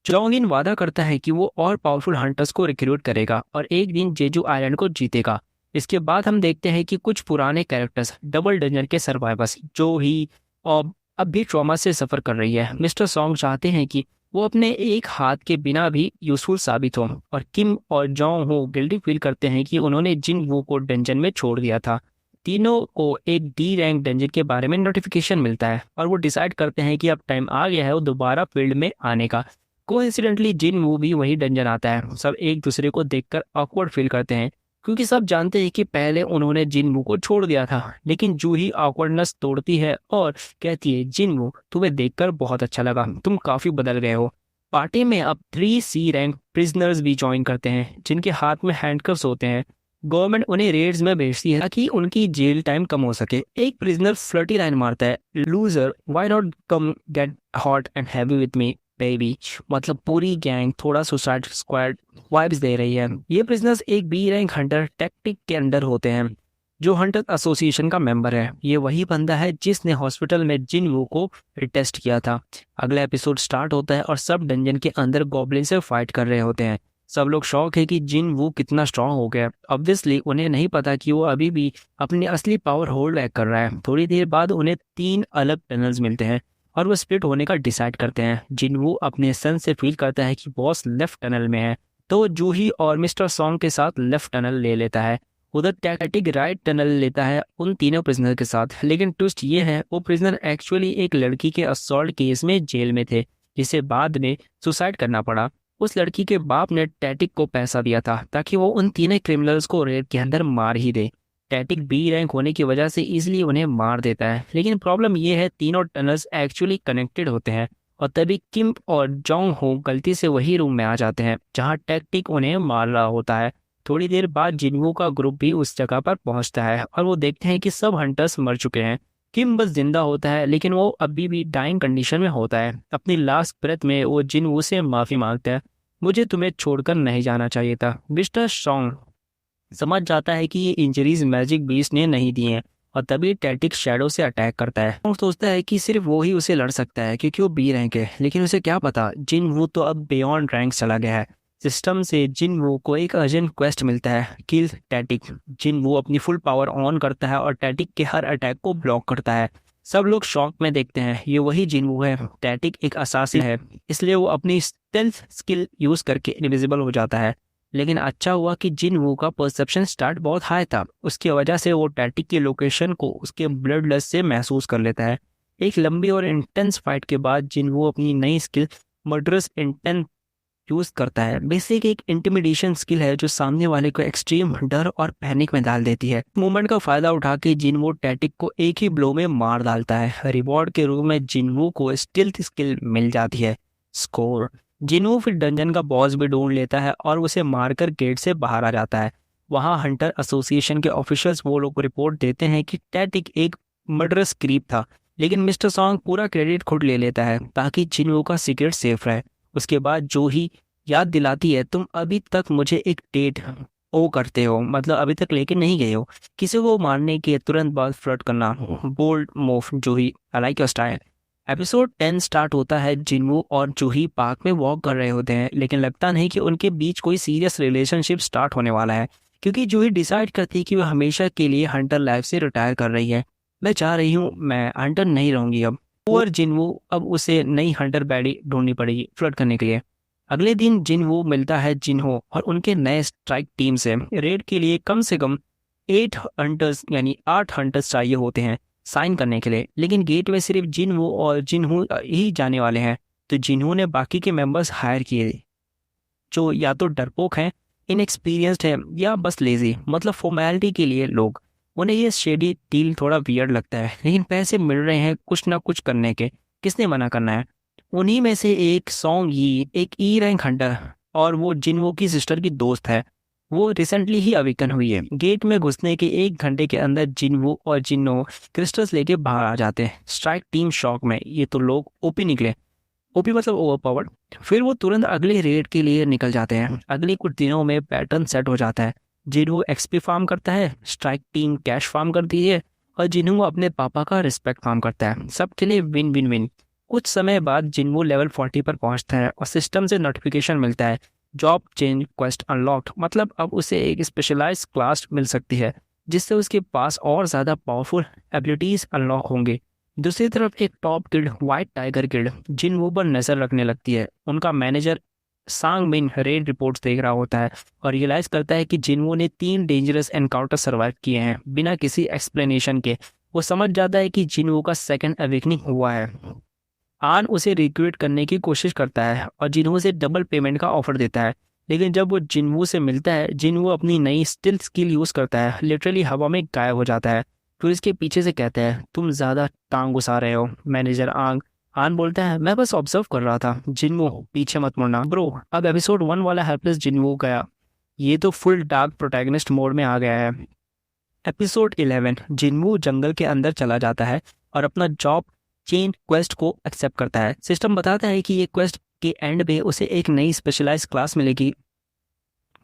Speaker 1: जोंगिन वादा करता है कि वो और पावरफुल हंटर्स को रिक्रूट करेगा और एक दिन जेजू आइलैंड को जीतेगा। इसके बाद हम देखते हैं कि कुछ पुराने कैरेक्टर्स डबल डंजन के सर्वाइवर्स जो ही अब भी ट्रॉमा से सफ़र कर रही है। मिस्टर सॉन्ग चाहते हैं कि वो अपने एक हाथ के बिना भी यूजफुल साबित हो, और किम और जॉन्ग हो गिल्टी फील करते हैं कि उन्होंने जिन वो को डंजन में छोड़ दिया था। तीनों को एक डी रैंक डंजन के बारे में नोटिफिकेशन मिलता है और वो डिसाइड करते हैं कि अब टाइम आ गया है वो दोबारा फील्ड में आने का। कोइंसिडेंटली जिन वो भी वही डंजन आता है। सब एक दूसरे को देखकर ऑकवर्ड फील करते हैं क्योंकि सब जानते हैं कि पहले उन्होंने जिनवू को छोड़ दिया था। लेकिन जूही ऑकवर्डनेस तोड़ती है और कहती है, जिनवू तुम्हें देखकर बहुत अच्छा लगा, तुम काफी बदल गए हो। पार्टी में अब 3C रैंक प्रिजनर्स भी ज्वाइन करते हैं जिनके हाथ में हैंडकफ्स होते हैं। गवर्नमेंट उन्हें रेड्स में भेजती है ताकि उनकी जेल टाइम कम हो सके। एक प्रिजनर फ्लर्टी लाइन मारता है, loser why not come get hot and heavy with me baby. मतलब पूरी गैंग थोड़ा सुसाइड स्क्वाड वाइब्स दे रही है। ये प्रिजनर्स एक बी रैंक हंटर टैक्टिक के अंडर होते हैं जो हंटर एसोसिएशन का मेंबर है। ये वही बंदा है जिसने हॉस्पिटल में जिनवू को टेस्ट किया था। अगला एपिसोड स्टार्ट होता है और सब डंजन के अंदर गॉब्लिन से फाइट कर रहे होते हैं। सब लोग शॉक है कि जिनवू कितना स्ट्रांग हो गया। ऑब्वियसली उन्हें नहीं पता कि वो अभी भी अपनी असली पावर होल्ड बैक कर रहा है। थोड़ी देर बाद उन्हें 3 अलग टनल्स मिलते हैं और वो स्प्लिट होने का डिसाइड करते हैं। जिनवू अपने सन से फील करता है कि बॉस लेफ्ट टनल में है, तो जूही और मिस्टर सॉन्ग के साथ लेफ्ट टनल ले लेता है। उधर टैटिक राइट टनल लेता है उन तीनों प्रिजनर के साथ। लेकिन ट्विस्ट ये है वो प्रिजनर एक्चुअली एक लड़की के असॉल्ट केस में जेल में थे जिसे बाद में सुसाइड करना पड़ा। उस लड़की के बाप ने टैटिक को पैसा दिया था ताकि वो उन तीनों क्रिमिनल्स को रेड के अंदर मार ही दे। टैटिक बी रैंक होने की वजह से इजीली उन्हें मार देता है। लेकिन प्रॉब्लम ये है तीनों टनल्स एक्चुअली कनेक्टेड होते हैं और तभी किम और जोंग हो गलती से वही रूम में आ जाते हैं जहां टैटिक उन्हें मार रहा होता है। थोड़ी देर बाद जिनवू का ग्रुप भी उस जगह पर पहुंचता है और वो देखते हैं कि सब हंटर्स मर चुके हैं। किम बस जिंदा होता है लेकिन वो अभी भी डाइंग कंडीशन में होता है। अपनी लास्ट ब्रेथ में वो जिनवू से माफी मांगता है, मुझे तुम्हें छोड़कर नहीं जाना चाहिए था। मिस्टर सॉन्ग समझ जाता है कि ये इंजरीज मैजिक बीस्ट ने नहीं दी हैं और तभी टैटिक शैडो से अटैक करता है। वो सोचता है कि सिर्फ वो ही उसे लड़ सकता है क्योंकि वो बी रैंक है, लेकिन उसे क्या पता जिनवू तो अब बियॉन्ड रैंक चला गया है। सिस्टम से जिनवू को एक अर्जेंट क्वेस्ट मिलता है, किल टैटिक। जिनवू अपनी फुल पावर ऑन करता है और टैटिक के हर अटैक को ब्लॉक करता है। सब लोग शॉक में देखते हैं, ये वही जिनवू है। टैटिक एक असासिन है इसलिए वो अपनी स्टेल्थ स्किल यूज करके इनविजिबल हो जाता है। लेकिन अच्छा हुआ कि जिनवू का परसेप्शन स्टार्ट बहुत हाई था, उसकी वजह से वो टैटिक की लोकेशन को उसके ब्लड लस्ट से महसूस कर लेता है। एक लंबी और इंटेंस फाइट के बाद जिनवू अपनी नई स्किल मर्डरस इंटेंस यूज करता है। बेसिक एक इंटिमिडेशन स्किल है जो सामने वाले को एक्सट्रीम डर और पैनिक में डाल देती है। मूवमेंट का फायदा उठा के जिनवू टैटिक को एक ही ब्लो में मार डालता है। रिवॉर्ड के रूप में जिनवू को स्टील्थ स्किल मिल जाती है। स्कोर जिनू फिर डंजन का बॉस भी ढूंढ लेता है और उसे मारकर गेट से बाहर आ जाता है। वहाँ हंटर एसोसिएशन के ऑफिशियल्स वो लोग को रिपोर्ट देते हैं कि टेट एक मर्डरस क्रीप था, लेकिन मिस्टर सॉन्ग पूरा क्रेडिट खुद ले लेता है ताकि जिनू का सीक्रेट सेफ रहे। उसके बाद जो ही याद दिलाती है, तुम अभी तक मुझे एक डेट ओ करते हो, मतलब अभी तक लेके नहीं गए हो। किसी को मारने के तुरंत बाद फ्लर्ट करना, bold move Juhee, I like your style. Episode 10 start होता है। जिनवू और जूही पार्क में वॉक कर रहे होते हैं, लेकिन लगता नहीं कि उनके बीच कोई सीरियस रिलेशनशिप स्टार्ट होने वाला है, क्योंकि जूही डिसाइड करती है कि वह हमेशा के लिए हंटर लाइफ से रिटायर कर रही है। मैं चाह रही हूँ, मैं हंटर नहीं रहूंगी अब। और जिनवू अब उसे नई हंटर बैडी ढूंढनी पड़ेगी फ्लर्ट करने के लिए। अगले दिन जिनवू मिलता है जिनहो और उनके नए स्ट्राइक टीम से। रेड के लिए कम से कम 8 हंटर्स यानी 8 हंटर्स चाहिए होते हैं साइन करने के लिए, लेकिन गेट में सिर्फ जिनवू और जिनहू ही जाने वाले हैं। तो जिनहू ने बाकी के मेंबर्स हायर किए, जो या तो डरपोक हैं, इनएक्सपीरियंस्ड है, या बस लेजी, मतलब फॉर्मेलिटी के लिए लोग। उन्हें ये शेडी डील थोड़ा वियर्ड लगता है, लेकिन पैसे मिल रहे हैं कुछ ना कुछ करने के, किसने मना करना है। उन्हीं में से एक सॉन्ग यी, एक ई रैंक हंटर, और वो जिनवो की सिस्टर की दोस्त है। वो रिसेंटली ही अवेकन हुई है। गेट में घुसने के 1 घंटे के अंदर जिनवो और जिन्नो क्रिस्टल्स लेके बाहर आ जाते हैं। स्ट्राइक टीम शॉक में, ये तो लोग ओपी निकले। ओपी मतलब ओवरपावर्ड। फिर वो तुरंत अगले रेड के लिए निकल जाते हैं। अगले कुछ दिनों में पैटर्न सेट हो जाता है। जिन्हो एक्सपी फार्म करता है, स्ट्राइक टीम कैश फार्म करती है, और जिन्हो अपने पापा का रिस्पेक्ट फार्म करता है। सबके लिए विन विन विन। कुछ समय बाद जिन्हो लेवल 40 पर पहुंचता है और सिस्टम से नोटिफिकेशन मिलता है, जॉब चेंज क्वेस्ट अनलॉक्ड, मतलब अब उसे एक स्पेशलाइज्ड क्लास मिल सकती है जिससे उसके पास और ज़्यादा पावरफुल एबिलिटीज अनलॉक होंगे। दूसरी तरफ एक top guild white tiger guild जिनवू पर नजर रखने लगती है। उनका मैनेजर सांग मिन रेड रिपोर्ट्स देख रहा होता है और रियलाइज करता है कि जिनवू ने 3 डेंजरस एनकाउंटर सर्वाइव किए हैं बिना किसी एक्सप्लेनेशन के। वो समझ जाता है कि जिनवू का सेकंड अवेकनिंग हुआ है। आन उसे रिक्रूट करने की कोशिश करता है और जिनवू से डबल पेमेंट का ऑफर देता है, लेकिन जब वो जिनवू से मिलता है, जिनवू अपनी नई स्टिल स्किल यूज करता है, लिटरली हवा में गायब हो जाता है। फिर इसके पीछे से कहता है, तुम ज्यादा टांग घुसा रहे हो मैनेजर आंग। आन बोलता है, मैं बस ऑब्जर्व कर रहा था। जिनवू, पीछे मत मुड़ना ब्रो। अब एपिसोड 1 वाला हेल्पलेस जिनवू गया, ये तो फुल डार्क प्रोटैगनिस्ट मोड में आ गया है। एपिसोड 11 जिनवू जंगल के अंदर चला जाता है और अपना जॉब चेन क्वेस्ट को एक्सेप्ट करता है। सिस्टम बताता है कि ये क्वेस्ट के एंड में उसे एक नई स्पेशलाइज्ड क्लास मिलेगी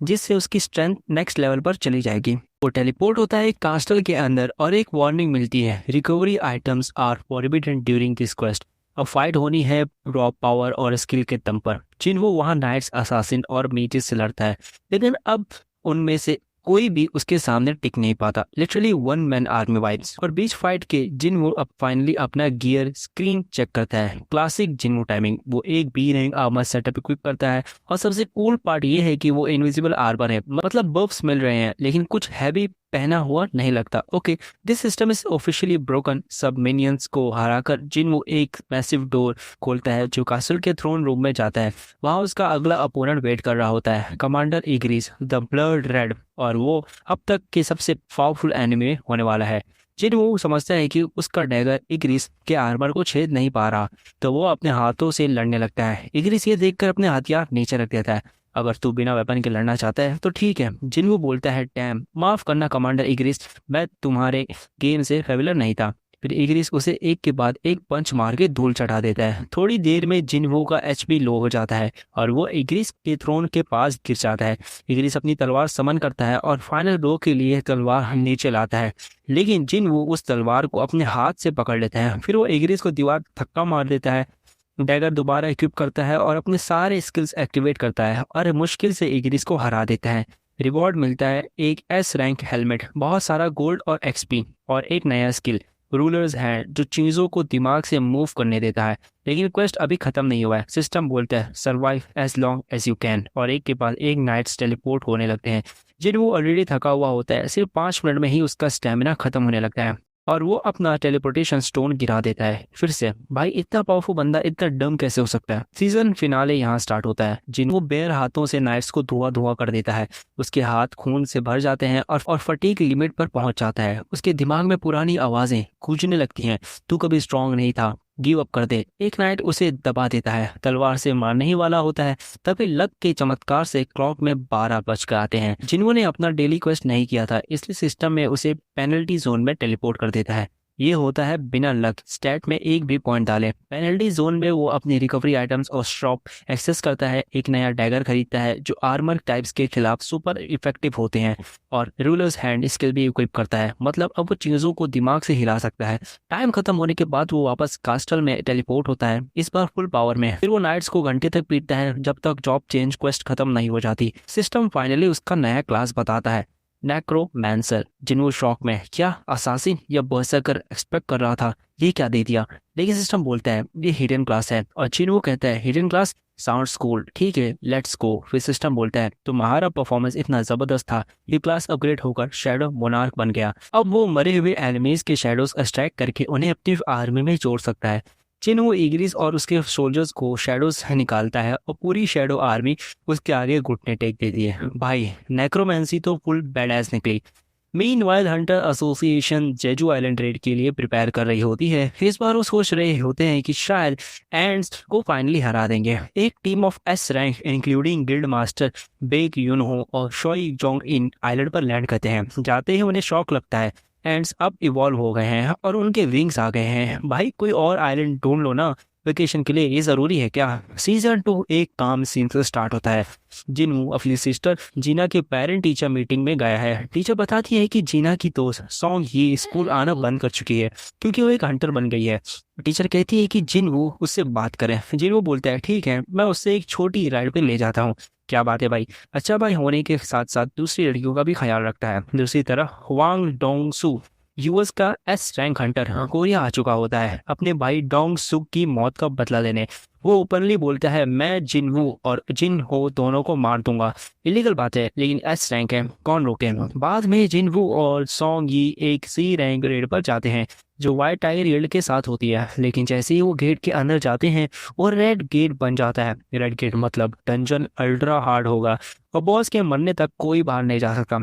Speaker 1: जिससे उसकी स्ट्रेंथ नेक्स्ट लेवल पर चली जाएगी। वो टेलीपोर्ट होता है एक कास्टल के अंदर और एक वार्निंग मिलती है, recovery items are forbidden during this quest. अब फाइट होनी है रॉ पावर और स्किल के दम पर। जिनवू वहाँ नाइट्स, असासिन और मेजेस से लड़ता है, लेकिन अब उनमें से कोई भी उसके सामने टिक नहीं पाता। Literally one man army vibes. और बीच फाइट के जिनवू अब फाइनली अपना गियर स्क्रीन चेक करता है। क्लासिक जिनवू टाइमिंग, वो एक B rank armour setup equip करता है, और सबसे कूल पार्ट ये है कि वो इनविजिबल आर्मर है, मतलब बफ्स मिल रहे हैं लेकिन कुछ हैवी पहना हुआ नहीं लगता। Okay, this system is officially broken. सब मिनियंस को हराकर जिनवू एक मैसिव डोर खोलता है जो कासल के थ्रोन रूम में जाता है। वहां उसका अगला अपोनेंट वेट कर रहा होता है, कमांडर इग्रिस द ब्लड रेड, और वो अब तक के सबसे पावरफुल एनिमी होने वाला है। जिनवू समझता है कि उसका डैगर इग्रिस के आर्मर को छेद नहीं पा रहा, तो वो अपने हाथों से लड़ने लगता है। इग्रिस ये देखकर अपने हथियार नीचे रख देता है। अगर तू बिना वेपन के लड़ना चाहता है तो ठीक है। जिनवू बोलता है, डैम, माफ करना कमांडर इग्रिस, मैं तुम्हारे गेम से फेमिलियर नहीं था। फिर इग्रिस उसे एक के बाद एक पंच मार के धूल चढ़ा देता है। थोड़ी देर में जिनवू का एचपी लो हो जाता है और वो इग्रिस के थ्रोन के पास गिर जाता है। इग्रिस अपनी तलवार समन करता है और फाइनल ब्लो के लिए तलवार नीचे लाता है, लेकिन जिनवू उस तलवार को अपने हाथ से पकड़ लेता है। फिर वो इग्रिस को दीवार धक्का मार देता है, डैगर दोबारा इक्विप करता है और अपने सारे स्किल्स एक्टिवेट करता है और मुश्किल से इग्रिस को हरा देता है। रिवॉर्ड मिलता है एक एस रैंक हेलमेट, बहुत सारा गोल्ड और एक्सपी, और एक नया स्किल रूलर्स हैंड जो चीज़ों को दिमाग से मूव करने देता है। लेकिन क्वेस्ट अभी खत्म नहीं हुआ है। सिस्टम बोलता है, survive as long as you can, और एक के बाद एक नाइट्स टेलीपोर्ट होने लगते हैं। जिनवू ऑलरेडी थका हुआ होता है, सिर्फ 5 मिनट में ही उसका स्टेमिना खत्म होने लगता है और वो अपना टेलीपोर्टेशन स्टोन गिरा देता है। फिर से भाई, इतना पावरफुल बंदा इतना डम कैसे हो सकता है। सीजन फिनाले यहाँ स्टार्ट होता है। जिनवू बेर हाथों से नाइफ्स को धुआं धुआं कर देता है। उसके हाथ खून से भर जाते हैं और फटीक लिमिट पर पहुंच जाता है। उसके दिमाग में पुरानी आवाजें गूंजने लगती हैं, तू कभी स्ट्रांग नहीं था, गिव अप कर दे। एक नाइट उसे दबा देता है, तलवार से मारने ही वाला होता है। तभी लक के चमत्कार से क्लॉक में 12 बज कर आते हैं। जिन्होंने अपना डेली क्वेस्ट नहीं किया था, इसलिए सिस्टम में उसे पेनल्टी जोन में टेलीपोर्ट कर देता है। ये होता है बिना लक स्टैट में एक भी पॉइंट डाले। पेनल्टी जोन में वो अपनी रिकवरी आइटम्स और शॉप एक्सेस करता है, एक नया डैगर खरीदता है जो आर्मर टाइप्स के खिलाफ सुपर इफेक्टिव होते हैं, और रूलर्स हैंड स्किल भी इक्विप करता है। मतलब अब वो चीज़ों को दिमाग से हिला सकता है। टाइम खत्म होने के बाद वो वापस कास्टल में टेलीपोर्ट होता है, इस बार फुल पावर में। फिर वो नाइट्स को घंटे तक पीटता है जब तक जॉब चेंज क्वेस्ट खत्म नहीं हो जाती। सिस्टम फाइनली उसका नया क्लास बताता है, नेक्रोमैंसर। जिन्हों शॉक में, क्या असासिन या बर्सरकर एक्सपेक्ट कर रहा था, ये क्या दे दिया। लेकिन सिस्टम बोलता है ये हिडन क्लास है, और जिन्हों कहता है हिडन क्लास साउंड्स कूल, ठीक है लेट्स गो। फिर सिस्टम बोलता है तुम्हारा परफॉर्मेंस इतना जबरदस्त था, ये क्लास अपग्रेड होकर शैडो मोनार्क बन गया। अब वो मरे हुए एनिमीज के शैडोज एक्सट्रैक्ट करके उन्हें अपनी आर्मी में जोड़ सकता है। जिन्हों इग्रिस और उसके सोल्जर्स को शैडोज से निकालता है और पूरी शैडो आर्मी उसके आगे घुटने टेक देती है। भाई नेक्रोमेंसी तो फुल बैडएस निकली। Meanwhile hunter association Jeju island raid के लिए प्रिपेयर कर रही होती है। इस बार वो सोच रहे होते हैं कि शायद एंड्स को फाइनली हरा देंगे। एक team of S rank including guild master Baek Yoonho और शोई जोंग इन आइलैंड पर लैंड करते हैं। जाते ही उन्हें शॉक लगता है, एंड्स अब इवॉल्व हो गए हैं और उनके विंग्स आ गए हैं। भाई कोई और आइलैंड ढूंढ लो ना वेकेशन के लिए, ये जरूरी है क्या। सीजन 2 एक काम सीन से स्टार्ट होता है। जिनू अपनी सिस्टर जीना के पेरेंट टीचर मीटिंग में गया है। टीचर बताती है कि जीना की दोस्त सॉन्ग ही स्कूल आना बंद कर चुकी है क्योंकि वो एक हंटर बन गई है। टीचर कहती है कि जिनू उससे बात करें। जिनू बोलता है ठीक है, मैं उससे एक छोटी राइड पे ले जाता हूँ। क्या बात है भाई, अच्छा भाई होने के साथ साथ दूसरी लड़कियों का भी ख्याल रखता है। दूसरी तरफ वांग डोंग सू यूएस का एस रैंक हंटर कोरिया आ चुका होता है अपने भाई डोंग सुक की मौत का बदला लेने। वो ओपनली बोलता है मैं जिनवू और जिन हो दोनों को मार दूंगा। इलीगल बात है लेकिन एस रैंक है, कौन रोके। बाद में जिनवू और सॉन्ग यी एक सी रैंक रेड पर जाते हैं जो व्हाइट टाइगर गिल्ड के साथ होती है। लेकिन जैसे ही वो गेट के अंदर जाते हैं और रेड गेट बन जाता है। रेड गेट मतलब डंजन अल्ट्रा हार्ड होगा और बॉस के मरने तक कोई बाहर नहीं जा सकता।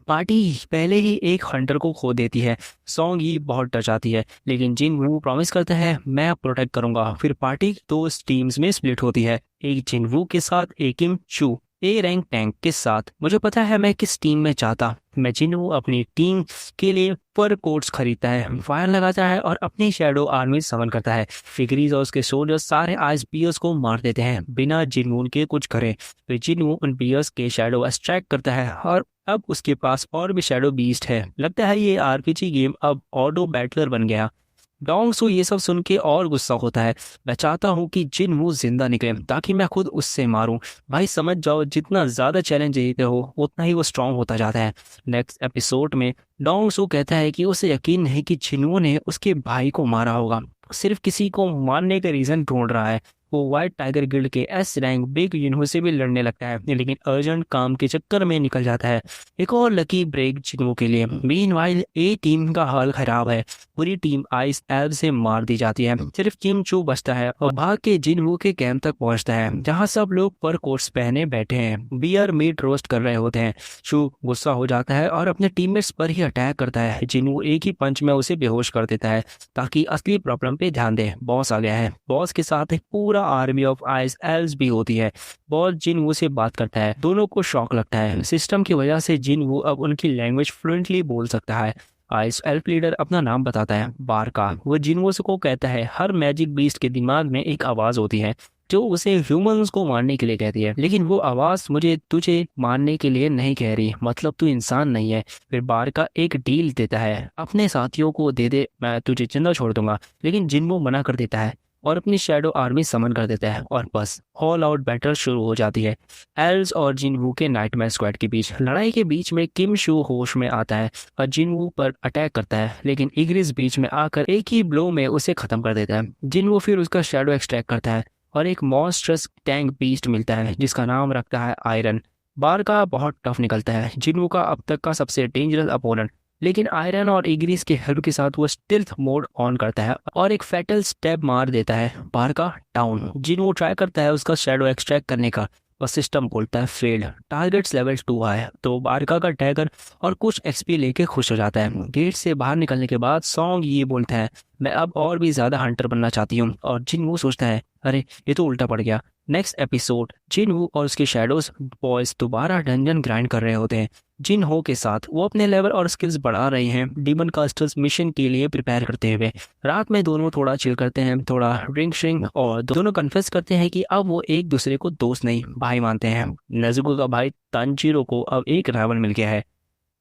Speaker 1: पार्टी पहले ही एक हंटर को खो देती है। सॉन्ग ही बहुत डर जाती है लेकिन जिन वू प्रॉमिस करता है मैं प्रोटेक्ट करूंगा। फिर पार्टी दो टीम्स में स्प्लिट होती है, एक जिनवू के साथ एक किम चू ए रैंक टैंक के साथ। मुझे पता है मैं किस टीम में चाहता। मैं जिनवू अपनी टीम के लिए फर कोट्स खरीदता है, फायर लगाता है और अपनी शैडो आर्मी समन करता है। फिगरीज और उसके सोल्जर्स सारे आइस बियर्स को मार देते हैं बिना जिनवू के कुछ करे। फिर जिनवू उन बियर्स के शैडो एक्सट्रैक्ट करता है और अब उसके पास और भी शैडो बीस्ट है। लगता है ये आरपीजी गेम अब ऑटो बैटलर बन गया। डोंग सू ये सब सुन के और गुस्सा होता है। मैं चाहता हूँ कि जिनवू जिंदा निकले ताकि मैं खुद उससे मारूं। भाई समझ जाओ जितना ज्यादा चैलेंज देते हो उतना ही वो स्ट्रांग होता जाता है। नेक्स्ट एपिसोड में डोंग सू कहता है कि उसे यकीन नहीं कि जिनवू ने उसके भाई को मारा होगा, सिर्फ किसी को मारने का रीजन ढूंढ रहा है। वो व्हाइट टाइगर गिल्ड के एस रैंक बिग यूनहो से भी लड़ने लगता है लेकिन अर्जेंट काम के चक्कर में निकल जाता है। एक और लकी ब्रेक जिनवू के लिए। मीनवाइल ए टीम का हाल खराब है, पूरी टीम आइस एल्ब से मार दी जाती है। सिर्फ किम चू बचता है और भाग के जिनवू के कैंप तक पहुंचता है जहां सब लोग पर कोट्स पहने बैठे हैं, बियर मीट रोस्ट कर रहे होते हैं। चू गुस्सा हो जाता है और अपने टीममेट्स पर ही अटैक करता है। जिनवू एक ही पंच में उसे बेहोश कर देता है ताकि असली प्रॉब्लम पे ध्यान दे। बॉस आ गया है, बॉस के साथ एक पूरा आर्मी ऑफ आइस एल्व्स भी होती है। बॉस जिनवू से बात करता है, दोनों को शॉक लगता है। सिस्टम की वजह से जिनवू अब उनकी लैंग्वेज फ्लुएंटली बोल सकता है। आइस एल्फ लीडर अपना नाम बताता है, बारका। वो जिनवू को कहता है हर मैजिक बीस्ट के दिमाग में एक आवाज होती है जो उसे ह्यूमंस को मारने के लिए कहती है, लेकिन वो आवाज मुझे तुझे मारने के लिए नहीं कह रही, मतलब तू इंसान नहीं है। फिर बारका एक डील देता है, अपने साथियों को दे दे मैं तुझे जिंदा छोड़ दूंगा। लेकिन जिनवू मना कर देता है और अपनी शैडो आर्मी समन कर देता है और बस ऑल आउट बैटल शुरू हो जाती है। एल्व्स और जिनवू के नाइटमेयर स्क्वाड के बीच। लड़ाई के बीच में किम शू होश में आता है और जिनवू पर अटैक करता है लेकिन इग्रिस बीच में आकर एक ही ब्लो में उसे खत्म कर देता है। जिनवू फिर उसका शैडो एक्सट्रैक्ट करता है और एक मॉन्स्ट्रस टैंक बीस्ट मिलता है जिसका नाम रखता है आयरन। बारका बहुत टफ निकलता है, जिनवू का अब तक का सबसे डेंजरस अपोनेंट। लेकिन आयरन और इग्रिस के हेल्प के साथ वो स्टिल्थ मोड ऑन करता है और एक फैटल स्टेप मार देता है। बारका डाउन। जिनवू ट्राई करता है उसका शैडो एक्सट्रैक्ट करने का और सिस्टम बोलता है फेल्ड। टारगेट्स लेवल 2 है तो बारका का टैगर और कुछ एक्सपी लेके खुश हो जाता है। गेट से बाहर निकलने के बाद सॉन्ग ये बोलता है मैं अब और भी ज्यादा हंटर बनना चाहती हूँ। और जिनवू सोचता है, अरे ये तो उल्टा पड़ गया। नेक्स्ट एपिसोड, जिनवू और उसके शैडोज बॉयज दोबारा डंजन ग्राइंड कर रहे होते हैं। जिन हो के साथ वो अपने लेवल और स्किल्स बढ़ा रहे हैं, डीमन कास्टर्स मिशन के लिए प्रिपेयर करते हुए। रात में दोनों थोड़ा चिल करते हैं, थोड़ा ड्रिंक श्रिंक, और दोनों कन्फेस करते हैं कि अब वो एक दूसरे को दोस्त नहीं भाई मानते हैं। नेजुको का भाई तांजीरो को अब एक राइवल मिल गया है।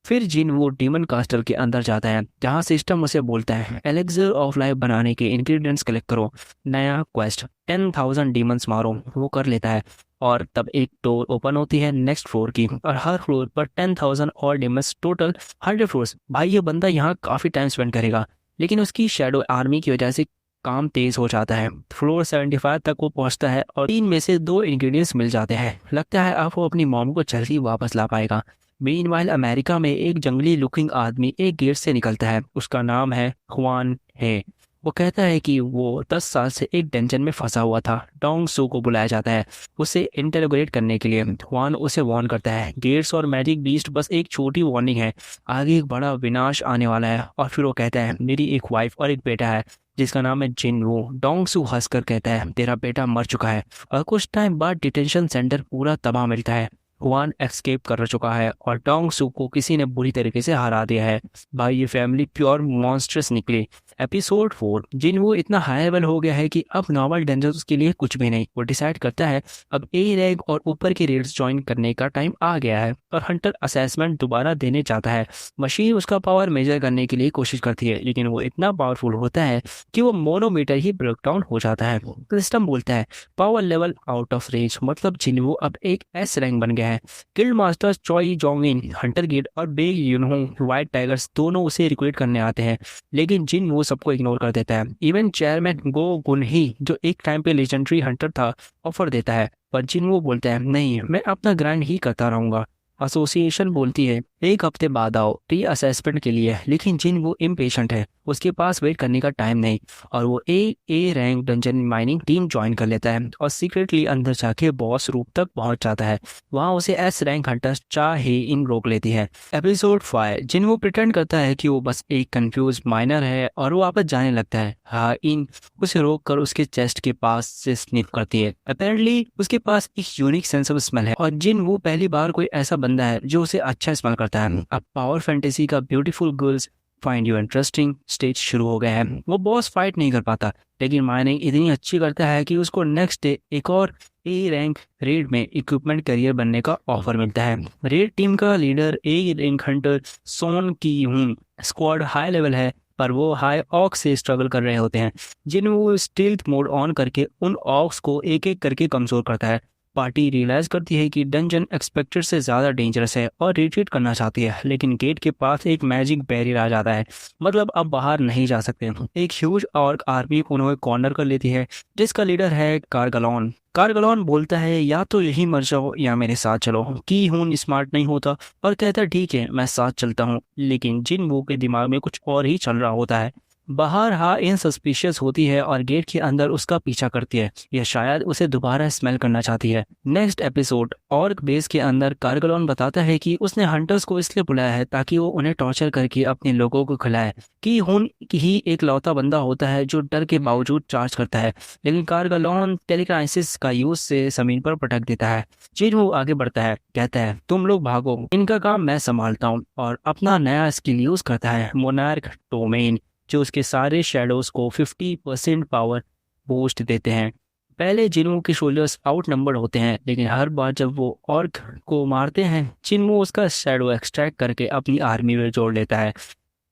Speaker 1: फिर जिन वो डीमन कास्टर के अंदर जाता है, जहाँ सिस्टम उसे बोलता है एलेक्सर ऑफ लाइफ बनाने के इंग्रेडिएंट्स कलेक्ट करो, नया क्वेस्ट 10,000 डीमंस मारो। वो कर लेता है और तब एक डोर ओपन होती है नेक्स्ट फ्लोर की, और हर फ्लोर पर 10,000 और डीमंस, टोटल 100 फ्लोर्स। भाई ये बंदा यहाँ काफी टाइम स्पेंड करेगा, लेकिन उसकी शैडो आर्मी की वजह से काम तेज हो जाता है। फ्लोर 75 तक वो पहुंचता है और 3 में से 2 इंग्रेडिएंट्स मिल जाते हैं। लगता है अब वो अपनी मॉम को जल्दी वापस ला पाएगा। मीनवाइल अमेरिका में एक जंगली लुकिंग आदमी एक गेट से निकलता है। उसका नाम है हुआन है। वो कहता है कि वो 10 साल से एक डंजन में फंसा हुआ था। डोंग सू को बुलाया जाता है उसे इंटेरोगेट करने के लिए। हुआन उसे वार्न करता है, गेट्स और मैजिक बीस्ट बस एक छोटी वार्निंग है, आगे एक बड़ा विनाश आने वाला है। और फिर वो कहता है, मेरी एक वाइफ और एक बेटा है जिसका नाम है जिनवू। डोंग सू हंसकर कहता है, तेरा बेटा मर चुका है। और कुछ टाइम बाद डिटेंशन सेंटर पूरा तबाह मिलता है। हुआन एस्केप कर चुका है और डोंग सू को किसी ने बुरी तरीके से हरा दिया है। भाई ये फैमिली प्योर मॉन्स्टर्स निकली। एपिसोड 4, जिनवू इतना हाई लेवल हो गया है कि अब नॉर्मल डेंजर्स के लिए कुछ भी नहीं। वो डिसाइड करता है अब ए रैंक और ऊपर के रेड्स ज्वाइन करने का टाइम आ गया है, और हंटर असेसमेंट दोबारा देने चाहता है। मशीन उसका पावर मेजर करने के लिए कोशिश करती है, लेकिन वो इतना पावरफुल होता है कि वो मोनोमीटर ही ब्रेक डाउन हो जाता है। सिस्टम बोलता है power level out of range, मतलब जिनवू अब एक एस रैंक बन गया है। Guild masters Choi Jongin, hunter gate और बे यूनहो व्हाइट टाइगर्स दोनों उसे रिक्रूट करने आते हैं, लेकिन जिन वो सबको इग्नोर कर देता है। इवन चेयरमैन गो गुनही, जो एक टाइम पे लेजेंडरी हंटर था, ऑफर देता है, पर जिन वो बोलता है नहीं, मैं अपना ग्राइंड ही करता रहूंगा। एसोसिएशन बोलती है एक हफ्ते बाद आओ री असेसमेंट के लिए, लेकिन जिन वो इम्पेशेंट है, उसके पास वेट करने का टाइम नहीं, और वो A rank dungeon mining team join कर लेता है और सीक्रेटली अंदर जाके बॉस रूप तक पहुंच जाता है। वहां उसे एस रैंक हंटर चाह ही इन रोक लेती है। एपिसोड 5, जिन वो प्रिटेंड करता है कि वो बस एक कंफ्यूज माइनर है और वो वापस जाने लगता है। हाँ इन उसे रोक कर उसके चेस्ट के पास से स्निफ करती है। अपेरेंटली उसके पास एक यूनिक सेंस ऑफ स्मेल है, और जिन वो पहली बार कोई ऐसा बंदा है जो उसे अच्छा स्मेल करता है। अब पावर फैंटेसी का beautiful girls find you interesting stage शुरू हो गया है। वो बॉस फाइट नहीं कर पाता, लेकिन माइनिंग इतनी अच्छी करता है कि उसको नेक्स्ट डे एक और ए रैंक रेड में इक्विपमेंट करियर बनने का ऑफर मिलता है। रेड टीम का लीडर ए रैंक हंटर सोन की हूँ। स्क्वाड हाई लेवल है, पर वो हाई ऑक्स से स्ट्रगल कर रहे होते हैं। जिन वो स्टील्थ मोड ऑन करके उन ऑक्स को एक एक करके कमजोर करता है। पार्टी रियलाइज करती है कि डंजन एक्सपेक्टेड से ज्यादा डेंजरस है और रिट्रीट करना चाहती है, लेकिन गेट के पास एक मैजिक बैरियर आ जाता है, मतलब अब बाहर नहीं जा सकते। एक ह्यूज ऑर्क आर्मी उन्हें कॉर्नर कर लेती है, जिसका लीडर है कारगलॉन। कारगलॉन बोलता है या तो यही मर जाओ या मेरे साथ चलो। की हून स्मार्ट नहीं होता और कहता ठीक है मैं साथ चलता हूँ, लेकिन जिन वो के दिमाग में कुछ और ही चल रहा होता है। बाहर हा इन सस्पिशियस होती है और गेट के अंदर उसका पीछा करती है, या शायद उसे दोबारा स्मेल करना चाहती है। नेक्स्ट एपिसोड, ऑर्क बेस के अंदर कारगलॉन बताता है कि उसने हंटर्स को इसलिए बुलाया है ताकि वो उन्हें टॉर्चर करके अपने लोगों को खिलाए। की हुन ही एक लौता बंदा होता है जो डर के बावजूद चार्ज करता है, लेकिन कारगलॉन टेलीकाइनेसिस का यूज से जमीन पर पटक देता है। जिन वो आगे बढ़ता है, कहता है तुम लोग भागो, इनका काम मैं संभालता हूँ, और अपना नया स्किल यूज करता है, मोनार्क डोमेन, जो उसके सारे शैडोज को 50% पावर बूस्ट देते हैं। पहले जिनवू के शोल्डर्स आउट नंबर्ड होते हैं, लेकिन हर बार जब वो ऑर्क को मारते हैं, जिनवू उसका शैडो एक्सट्रैक्ट करके अपनी आर्मी में जोड़ लेता है।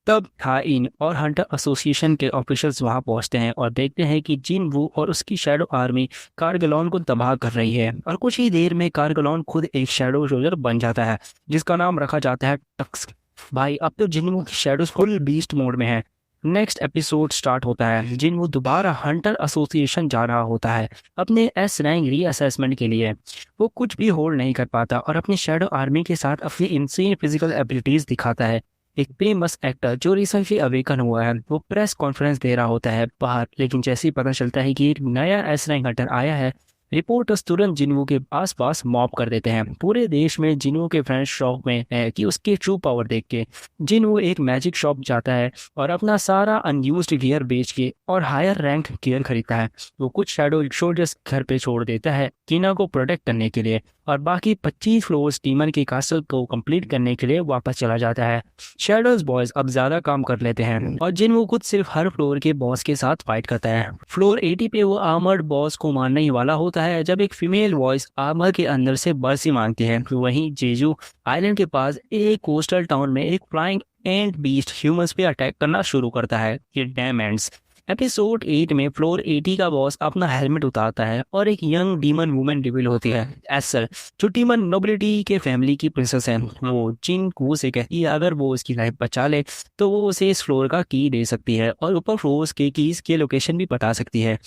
Speaker 1: तब हाइन और हंटर एसोसिएशन के ऑफिशियल्स वहां पहुंचते हैं और देखते हैं कि जिनवू और उसकी शैडो आर्मी कारगलॉन को तबाह कर रही है, और कुछ ही देर में कारगलॉन खुद एक शैडो सोल्जर बन जाता है, जिसका नाम रखा जाता है टक्स। भाई अब तो जिनवू की शैडोज फुल बीस्ट मोड में है। नेक्स्ट एपिसोड स्टार्ट होता है। जिनवू दोबारा हंटर एसोसिएशन जा रहा होता है अपने एस रैंक रीअसेसमेंट के लिए। वो कुछ भी होल्ड नहीं कर पाता और अपनी शैडो आर्मी के साथ अपनी इंसेन फिजिकल एबिलिटीज दिखाता है। एक फेमस एक्टर जो रिसेंटली अवेकन हुआ है, वो प्रेस कॉन्फ्रेंस दे रहा होता है बाहर, लेकिन जैसे ही पता चलता है कि एक नया एस रैंक हंटर आया है, रिपोर्टर्स तुरंत जिन्वू के आसपास मॉब कर देते हैं। पूरे देश में जिन्वू के फ्रेंड्स शॉक में है कि उसके ट्रू पावर देख के। जिन्वू एक मैजिक शॉप जाता है और अपना सारा अनयूज्ड गियर बेच के और हायर रैंक गियर खरीदता है। वो कुछ शैडो सोल्जर्स घर पे छोड़ देता है कीना को प्रोटेक्ट करने के लिए, और बाकी 25 फ्लोर्स डीमन के कासल को कंप्लीट करने के लिए वापस चला जाता है। शैडोज बॉयज अब ज्यादा काम कर लेते हैं और जिन्वू खुद सिर्फ हर फ्लोर के बॉस के साथ फाइट करता है। फ्लोर 80 पे वो आर्मर्ड बॉस को मारने ही वाला होता है जब एक फीमेल वॉइस आर्मर के अंदर से बर्सी मांगती है। वहीं जेजू आइलैंड के पास एक कोस्टल टाउन में एक फ्लाइंग एंड बीस्ट ह्यूमंस पे अटैक करना शुरू करता है। ये डैम एंड्स। एपिसोड 8 में फ्लोर 80 का बॉस अपना हेलमेट उतारता है और एक यंग डीमन वुमेन रिवील होती है, एसर, जो डीमन नोबिलिटी के फैमिली की प्रिंसेस है। वो जिन कू से कहती है अगर वो उसकी लाइफ बचा ले तो वो उसे इस फ्लोर का की दे सकती है और ऊपर फ्लोर्स के कीज के लोकेशन भी बता सकती है।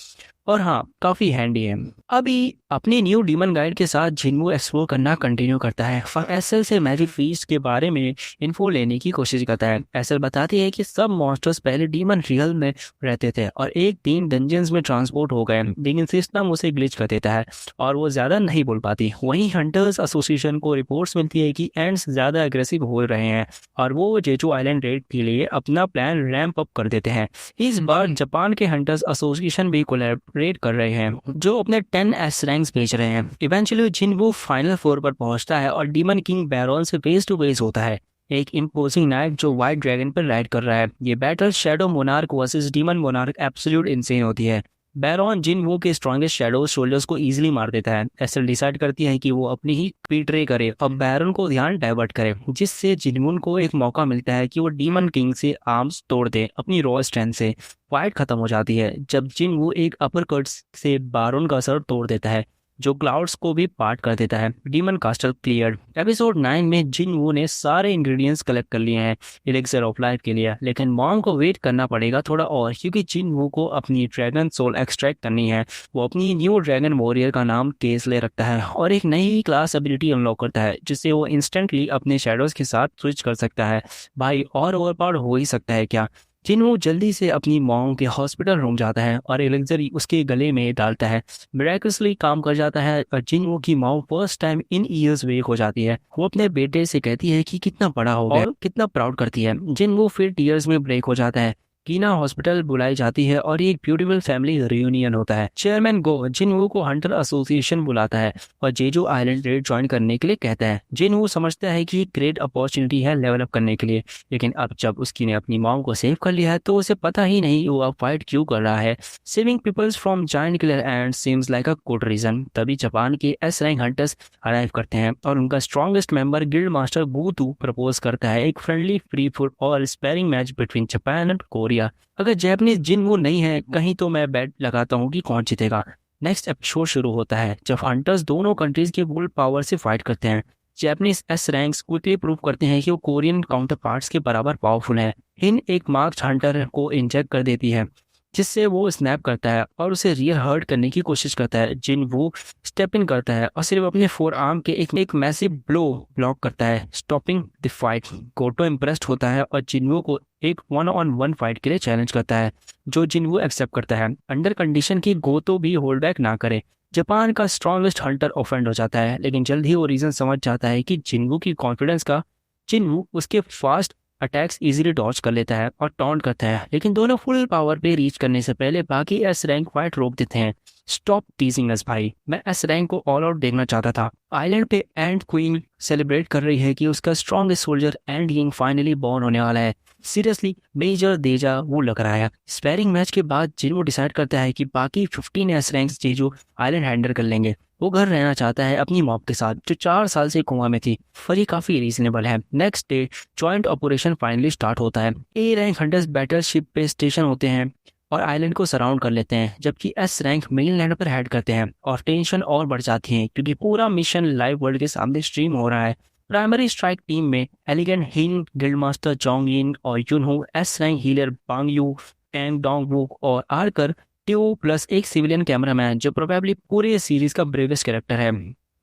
Speaker 1: और हाँ, काफी हैंडी है। अभी अपनी न्यू डीमन गाइड के साथ जिन्वू एक्सप्लोर करना कंटिन्यू करता है और एसएल से मैजिक फीस्ट के बारे में इन्फो लेने की कोशिश करता है। एसएल बताती है कि सब मॉन्स्टर्स पहले डीमन रियल में रहते थे और एक दिन डंजन्स में ट्रांसपोर्ट हो गए, लेकिन सिस्टम उसे ग्लिच कर देता है और वो ज्यादा नहीं बोल पाती। वहीं हंटर्स एसोसिएशन को रिपोर्ट्स मिलती है कि एंड्स ज्यादा अग्रेसिव हो रहे हैं और वो जेजू आइलैंड रेड के लिए अपना प्लान रैंप अप कर देते हैं। इस बार जापान के हंटर्स एसोसिएशन भी कोलैबोरेट कर रहे हैं, जो अपने 10 एस रैंक्स बेच रहे हैं। इवेंचुअली जिन्वू फाइनल फ्लोर पर पहुंचता है और डीमन किंग बैरॉन से फेस टू फेस होता है, एक इम्पोजिंग नाइट जो व्हाइट ड्रैगन पर राइड कर रहा है। ये battle shadow monarch versus demon monarch absolute insane होती है। बैरॉन जिन्वू के स्ट्रॉन्गेस्ट शैडो सोल्जर्स को इजीली मार देता है। एसएल डिसाइड करती है कि वो अपनी ही पीट्रे करे और बैरन को ध्यान डाइवर्ट करे, जिससे जिन्वू को एक मौका मिलता है कि वो डीमन किंग से आर्म्स तोड़ दे अपनी रॉ स्ट्रेंथ से। फाइट खत्म हो जाती है जब जिन्वू एक अपर कट से बैरन का सर तोड़ देता है, जो क्लाउड्स को भी पार्ट कर देता है। Demon कास्टल cleared. एपिसोड 9 में जिन्वू ने सारे इंग्रेडिएंट्स कलेक्ट कर लिए हैं एलिक्सर ऑफ लाइफ के लिए, लेकिन मॉम को वेट करना पड़ेगा थोड़ा और, क्योंकि जिन्वू को अपनी ड्रैगन सोल एक्सट्रैक्ट करनी है। वो अपनी न्यू ड्रैगन वॉरियर का नाम केसले रखता है और एक नई क्लास एबिलिटी अनलॉक करता है जिससे वो इंस्टेंटली अपने शैडोज के साथ स्विच कर सकता है। भाई और ओवरपावर्ड हो ही सकता है क्या। जिन्वू जल्दी से अपनी मॉम के हॉस्पिटल रूम जाता है और एलेक्सर उसके गले में डालता है। मिरेकलसली काम कर जाता है और जिन्वू की mom first time in years wake हो जाती है। वो अपने बेटे से कहती है कि कितना बड़ा हो गया और कितना प्राउड करती है। जिन्वू फिर टीयर्स में ब्रेक हो जाता है। कीना हॉस्पिटल बुलाई जाती है और एक ब्यूटीफुल फैमिली रियूनियन होता है। चेयरमैन गो जिन्वू को हंटर एसोसिएशन बुलाता है और जेजू आइलैंड रेड ज्वाइन करने के लिए कहता है। जिन्वू समझता है कि ग्रेट अपॉर्चुनिटी है लेवल अप करने के लिए, लेकिन अब जब उसकी ने अपनी मॉम को सेव कर लिया है तो उसे पता ही नहीं वो अब फाइट क्यों कर रहा है। Saving peoples from giant killer and seems like a good reason. तभी जापान के एस रैंक हंटर्स अराइव करते हैं और उनका स्ट्रॉन्गेस्ट मेंबर गिल्ड मास्टर बूतू प्रपोज करता है एक friendly free for all sparring match between Japan and Korea. अगर जापानीज जिन्वू नहीं है कहीं तो मैं बेट लगाता हूँ कि कौन जीतेगा। नेक्स्ट एपिसोड शुरू होता है जब हंटर्स दोनों कंट्रीज के फुल पावर से फाइट करते हैं। Japanese S ranks quickly prove करते हैं कि वो कोरियन काउंटर पार्ट्स के बराबर पावरफुल है। हिन एक मार्क्ड हंटर को इंजेक्ट कर देती है जिससे वो स्नैप करता है और उसे रियल हर्ट करने की कोशिश करता है। जिन्वू स्टेप इन करता है और सिर्फ अपने फोर आर्म के एक मैसिव ब्लो ब्लॉक करता है, stopping the fight. Goto impressed होता है और जिन्वू को एक 1-on-1 फाइट के लिए चैलेंज करता है, जो जिन्वू एक्सेप्ट करता है अंडर कंडीशन की गोतो भी होल्ड बैक ना करे। जापान का स्ट्रॉन्गेस्ट हंटर ऑफेंड हो जाता है, लेकिन जल्द ही वो रीजन समझ जाता है कि जिन्वू की कॉन्फिडेंस का। जिन्वू उसके फास्ट अटैक्स इजीली डॉज कर लेता है और टॉन्ट करता है, लेकिन दोनों फुल पावर पे रीच करने से पहले बाकी एस रैंक फाइट रोक देते हैं। स्टॉप टीजिंग अस भाई, मैं एस रैंक को ऑल आउट देखना चाहता था। आइलैंड पे एंड क्वीन सेलिब्रेट कर रही है कि उसका strongest soldier and king finally born होने वाला है। सीरियसली मेजर देजा वो लग रहा है। स्पेयरिंग मैच के बाद जिन्वू डिसाइड करता है कि बाकी 15 S ranks Jeju island handle कर लेंगे। वो घर रहना चाहता है अपनी मॉम के साथ जो 4 साल से कोमा में थी, पर ये काफी रीजनेबल है। Next day joint operation finally start होता है। A rank hunters battle ship पे स्टेशन होते हैं और आइलैंड को सराउंड कर लेते हैं, जबकि एस रैंक मेनलैंड पर हेड करते हैं और टेंशन और बढ़ जाती है क्योंकि पूरा मिशन लाइव वर्ल्ड के सामने स्ट्रीम हो रहा है। प्राइमरी स्ट्राइक टीम में एलिगेंट हिन गिल्ड मास्टर जोंग यिन और युनहो, एस रैंक हीलर बांग यू, टैंग डोंग वुक और आर्कर ट्यू प्लस एक सिविलियन कैमरामैन जो प्रोबेबली पूरे सीरीज का ब्रेवेस्ट कैरेक्टर है,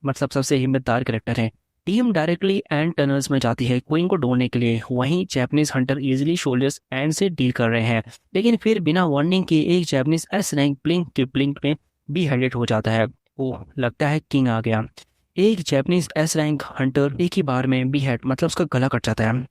Speaker 1: मतलब सबसे हिम्मतदार कैरेक्टर है। टीम डायरेक्टली एंड टनल्स में जाती है क्वीन को ढूंढने के लिए। वहीं Japanese Hunter easily shoulders and से डील कर रहे हैं, लेकिन फिर बिना वार्निंग के एक जापानीज एस रैंक ब्लिंक के ब्लिंक में भी हेडेड हो जाता है। ओह, लगता है किंग आ गया। एक जैपनीज एस रैंक हंटर एक ही बार में बीहेड मतलब उसका गला कट जाता है।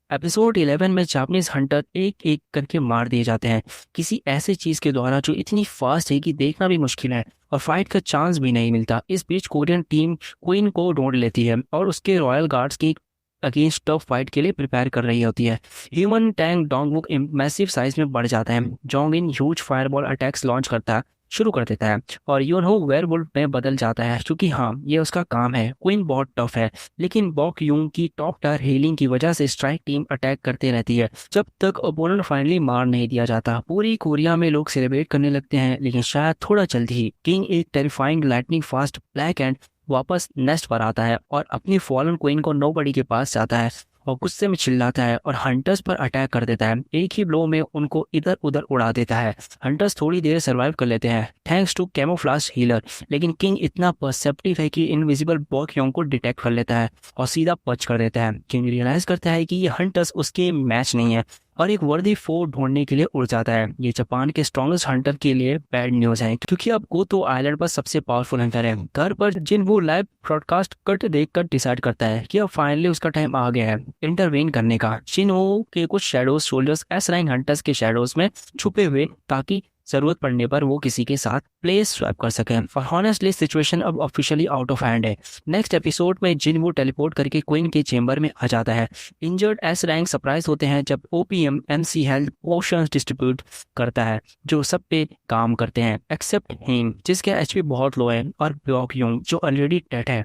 Speaker 1: एपिसोड 11 में जापानीज हंटर एक एक करके मार दिए जाते हैं किसी ऐसे चीज के द्वारा जो इतनी फास्ट है कि देखना भी मुश्किल है और फाइट का चांस भी नहीं मिलता। इस बीच कोरियन टीम क्वीन को ढूंढ लेती है और उसके रॉयल गार्ड्स की अगेंस्ट टफ फाइट के लिए प्रिपेयर कर रही होती है। ह्यूमन टैंक डोंगवुक मैसिव साइज में बढ़ जाता है। Jong in huge fireball attacks launch करता है शुरू कर देता है और यूनहो वेयरवुल्फ में बदल जाता है क्योंकि हाँ ये उसका काम है। क्वीन बहुत टफ है लेकिन बॉक यूंग की टॉप टायर हीलिंग की वजह से स्ट्राइक टीम अटैक करते रहती है जब तक ओपोनेंट फाइनली मार नहीं दिया जाता। पूरी कोरिया में लोग सेलिब्रेट करने लगते हैं लेकिन शायद थोड़ा जल्दी ही किंग एक terrifying lightning fast black and वापस नेस्ट पर आता है और अपनी फॉलन क्वीन को नोबडी के पास जाता है और गुस्से में चिल्लाता है और हंटर्स पर अटैक कर देता है। एक ही ब्लो में उनको इधर उधर उड़ा देता है। हंटर्स थोड़ी देर सर्वाइव कर लेते हैं थैंक्स टू कैमोफ्लाज हीलर, लेकिन किंग इतना परसेप्टिव है कि इनविजिबल बॉक योंग को डिटेक्ट कर लेता है और सीधा पंच कर देता है। किंग रियलाइज करता है कि ये हंटर्स उसके मैच नहीं है और एक वर्दी फोर्ट ढूंढने के लिए उड़ जाता है। ये जापान के स्ट्रॉन्गेस्ट हंटर के लिए बैड न्यूज है क्योंकि अब गोतो आइलैंड पर सबसे पावरफुल हंटर है। घर पर जिनवू लाइव ब्रॉडकास्ट कट देखकर डिसाइड करता है कि अब फाइनली उसका टाइम आ गया है इंटरवेन करने का। जिनवू के कुछ shadows soldiers S rank hunters के शैडोज में छुपे हुए ताकि जरूरत पड़ने पर वो किसी के साथ प्लेस स्वैप कर सके और हॉनेस्टली सिचुएशन अब ऑफिशियली आउट ऑफ हैंड है। नेक्स्ट एपिसोड में जिनवू टेलीपोर्ट करके क्वीन के चेंबर में आ जाता है। इंजर्ड एस रैंक सरप्राइज होते हैं जब OPM MC health potions distribute करता है जो सब पे काम करते हैं एक्सेप्ट हिम जिसके एचपी बहुत लो है और ब्लॉक यूंग जो ऑलरेडी डेड है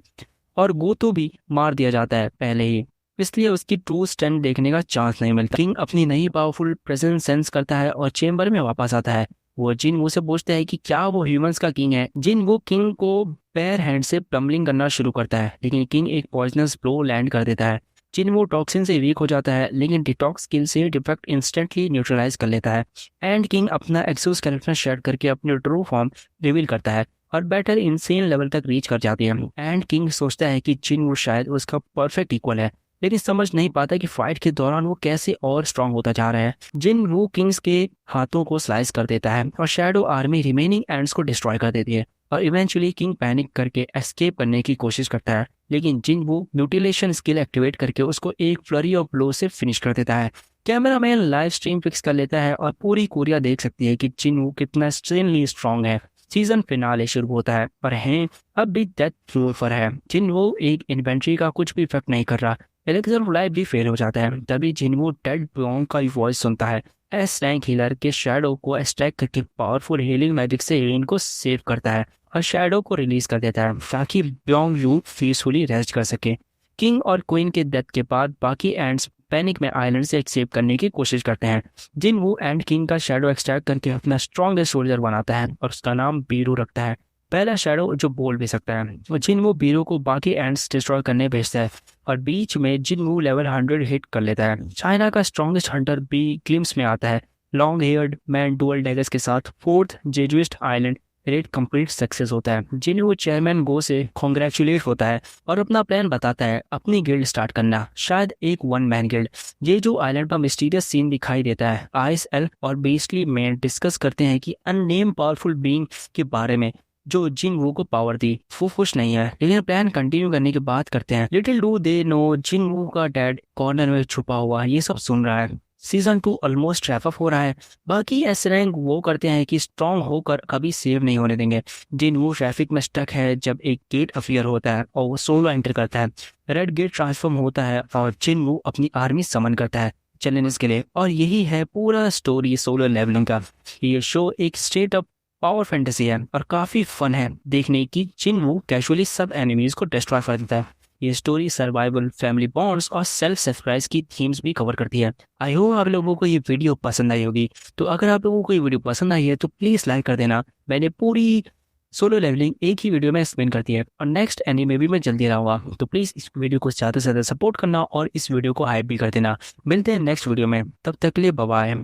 Speaker 1: और गोतो भी मार दिया जाता है पहले ही, इसलिए उसकी ट्रू स्ट्रेंथ देखने का चांस नहीं मिलता। किंग अपनी नई पावरफुल प्रेजेंस सेंस करता है और चेंबर में वापस आता है। वो जिनवू से पूछता है कि क्या वो ह्यूमंस का किंग है। जिनवू किंग को बेयर हैंड से पम्बलिंग करना शुरू करता है लेकिन किंग एक पॉइजनस ब्लो लैंड कर देता है। जिनवू टॉक्सिन से वीक हो जाता है लेकिन डिटॉक्स स्किल से डिफेक्ट इंस्टेंटली न्यूट्रलाइज कर लेता है एंड किंग अपना एक्सोस्केलेटन शेड करके अपनी ट्रू फॉर्म रिवील करता है और बैटल इंसेन लेवल तक रीच कर जाती है। एंड किंग सोचता है कि जिनवू शायद उसका परफेक्ट इक्वल है लेकिन समझ नहीं पाता कि फाइट के दौरान वो कैसे और स्ट्रांग होता जा रहा है। जिनवू किंग्स के हाथों को स्लाइस कर देता है और शैडो आर्मी रिमेनिंग एंड्स को डिस्ट्रॉय कर देती है और इवेंचुअली किंग पैनिक करके एस्केप करने की कोशिश करता है लेकिन जिनवू म्यूटिलेशन स्किल एक्टिवेट करके उसको एक फ्लरी ऑफ ब्लो से फिनिश कर देता है। कैमरामैन लाइव स्ट्रीम फिक्स कर लेता है और पूरी कोरिया देख सकती है कि जिनवू कितना एक्सट्रीमली स्ट्रांग है। सीजन फिनाले शुरू होता है पर हैं अब भी डेथ फ्लोर पर है। जिनवू एक इन्वेंट्री का कुछ भी इफेक्ट नहीं कर रहा। एलेक्सर लाइव भी फेल हो जाता है। तभी जिनवू डेड ब्लॉन्ग का वॉइस सुनता है। एस रैंक हीलर के शैडो को एक्सट्रैक्ट करके पावरफुल हीलिंग मैजिक से एलियन को सेव करता है और शैडो को रिलीज कर देता है ताकि ब्योंग यू पीसफुली रेस्ट कर सके। किंग और क्वीन के डेथ के बाद बाकी एंड्स पैनिक में आइलैंड से एस्केप करने की कोशिश करते हैं। जिनवू एंड किंग का शैडो एक्सट्रैक्ट करके अपना स्ट्रॉन्गेस्ट सोल्जर बनाता है और उसका नाम बीरू रखता है, पहला शैडो जो बोल भी सकता है। वो जिनवू बीरू को बाकी एंड्स डिस्ट्रॉय करने भेजता है और बीच में जिनवू लेवल 100 हिट कर लेता है। चाइना का स्ट्रॉन्गेस्ट हंटर भी ग्लिम्स में आता है। Long haired man dual daggers के साथ fourth Jeju island raid complete success होता है। जिनवू चेयरमैन गो से कॉन्ग्रेचुलेट होता है और अपना प्लान बताता है अपनी गिल्ड स्टार्ट करना, शायद एक वन मैन गिल्ड। ये जो आइलैंड पर मिस्टीरियस सीन दिखाई देता है। आइस एल्फ और बेस्टली मैन डिस्कस करते हैं कि अननेम पावरफुल बीइंग के बारे में जो जिनवू को पावर दी। वो खुश नहीं है लेकिन प्लान कंटिन्यू करने की बात करते हैं। लिटिल डू दे नो जिनवू का डैड कॉर्नर में छुपा हुआ ये सब सुन रहा है। सीजन 2 ऑलमोस्ट रैप अप हो रहा है। बाकी एस रैंक वो करते हैं कि स्ट्रांग होकर कभी सेव नहीं होने देंगे। जिनवू ट्रैफिक में स्टक है जब एक गेट अफियर होता है और वो सोलो एंटर करता है। रेड गेट ट्रांसफॉर्म होता है और जिनवू अपनी आर्मी समन करता है चैलेंजेस के लिए। और यही है पूरा स्टोरी सोलर लेवलिंग का। ये शो एक स्ट्रेट अप पावर फैंटेसी है और काफी फन है देखने की। जिनवू कैजुअली सब एनिमीज को डिस्ट्रॉय कर देता है। ये स्टोरी सर्वाइवल, फैमिली बॉन्ड्स और सेल्फ सैक्रिफाइस की थीम्स भी कवर करती है। आई होप आप लोगों को ये वीडियो पसंद आई होगी। तो अगर आप लोगों को ये वीडियो पसंद आई है तो प्लीज लाइक कर देना। मैंने पूरी सोलो लेवलिंग एक ही वीडियो में एक्सप्लेन करती है और नेक्स्ट एनीमे भी मैं जल्दी लाऊंगा। तो प्लीज इस वीडियो को ज़्यादा से ज़्यादा सपोर्ट करना और इस वीडियो को हाइप भी कर देना। मिलते हैं नेक्स्ट वीडियो में, तब तक के लिए बाय बाय।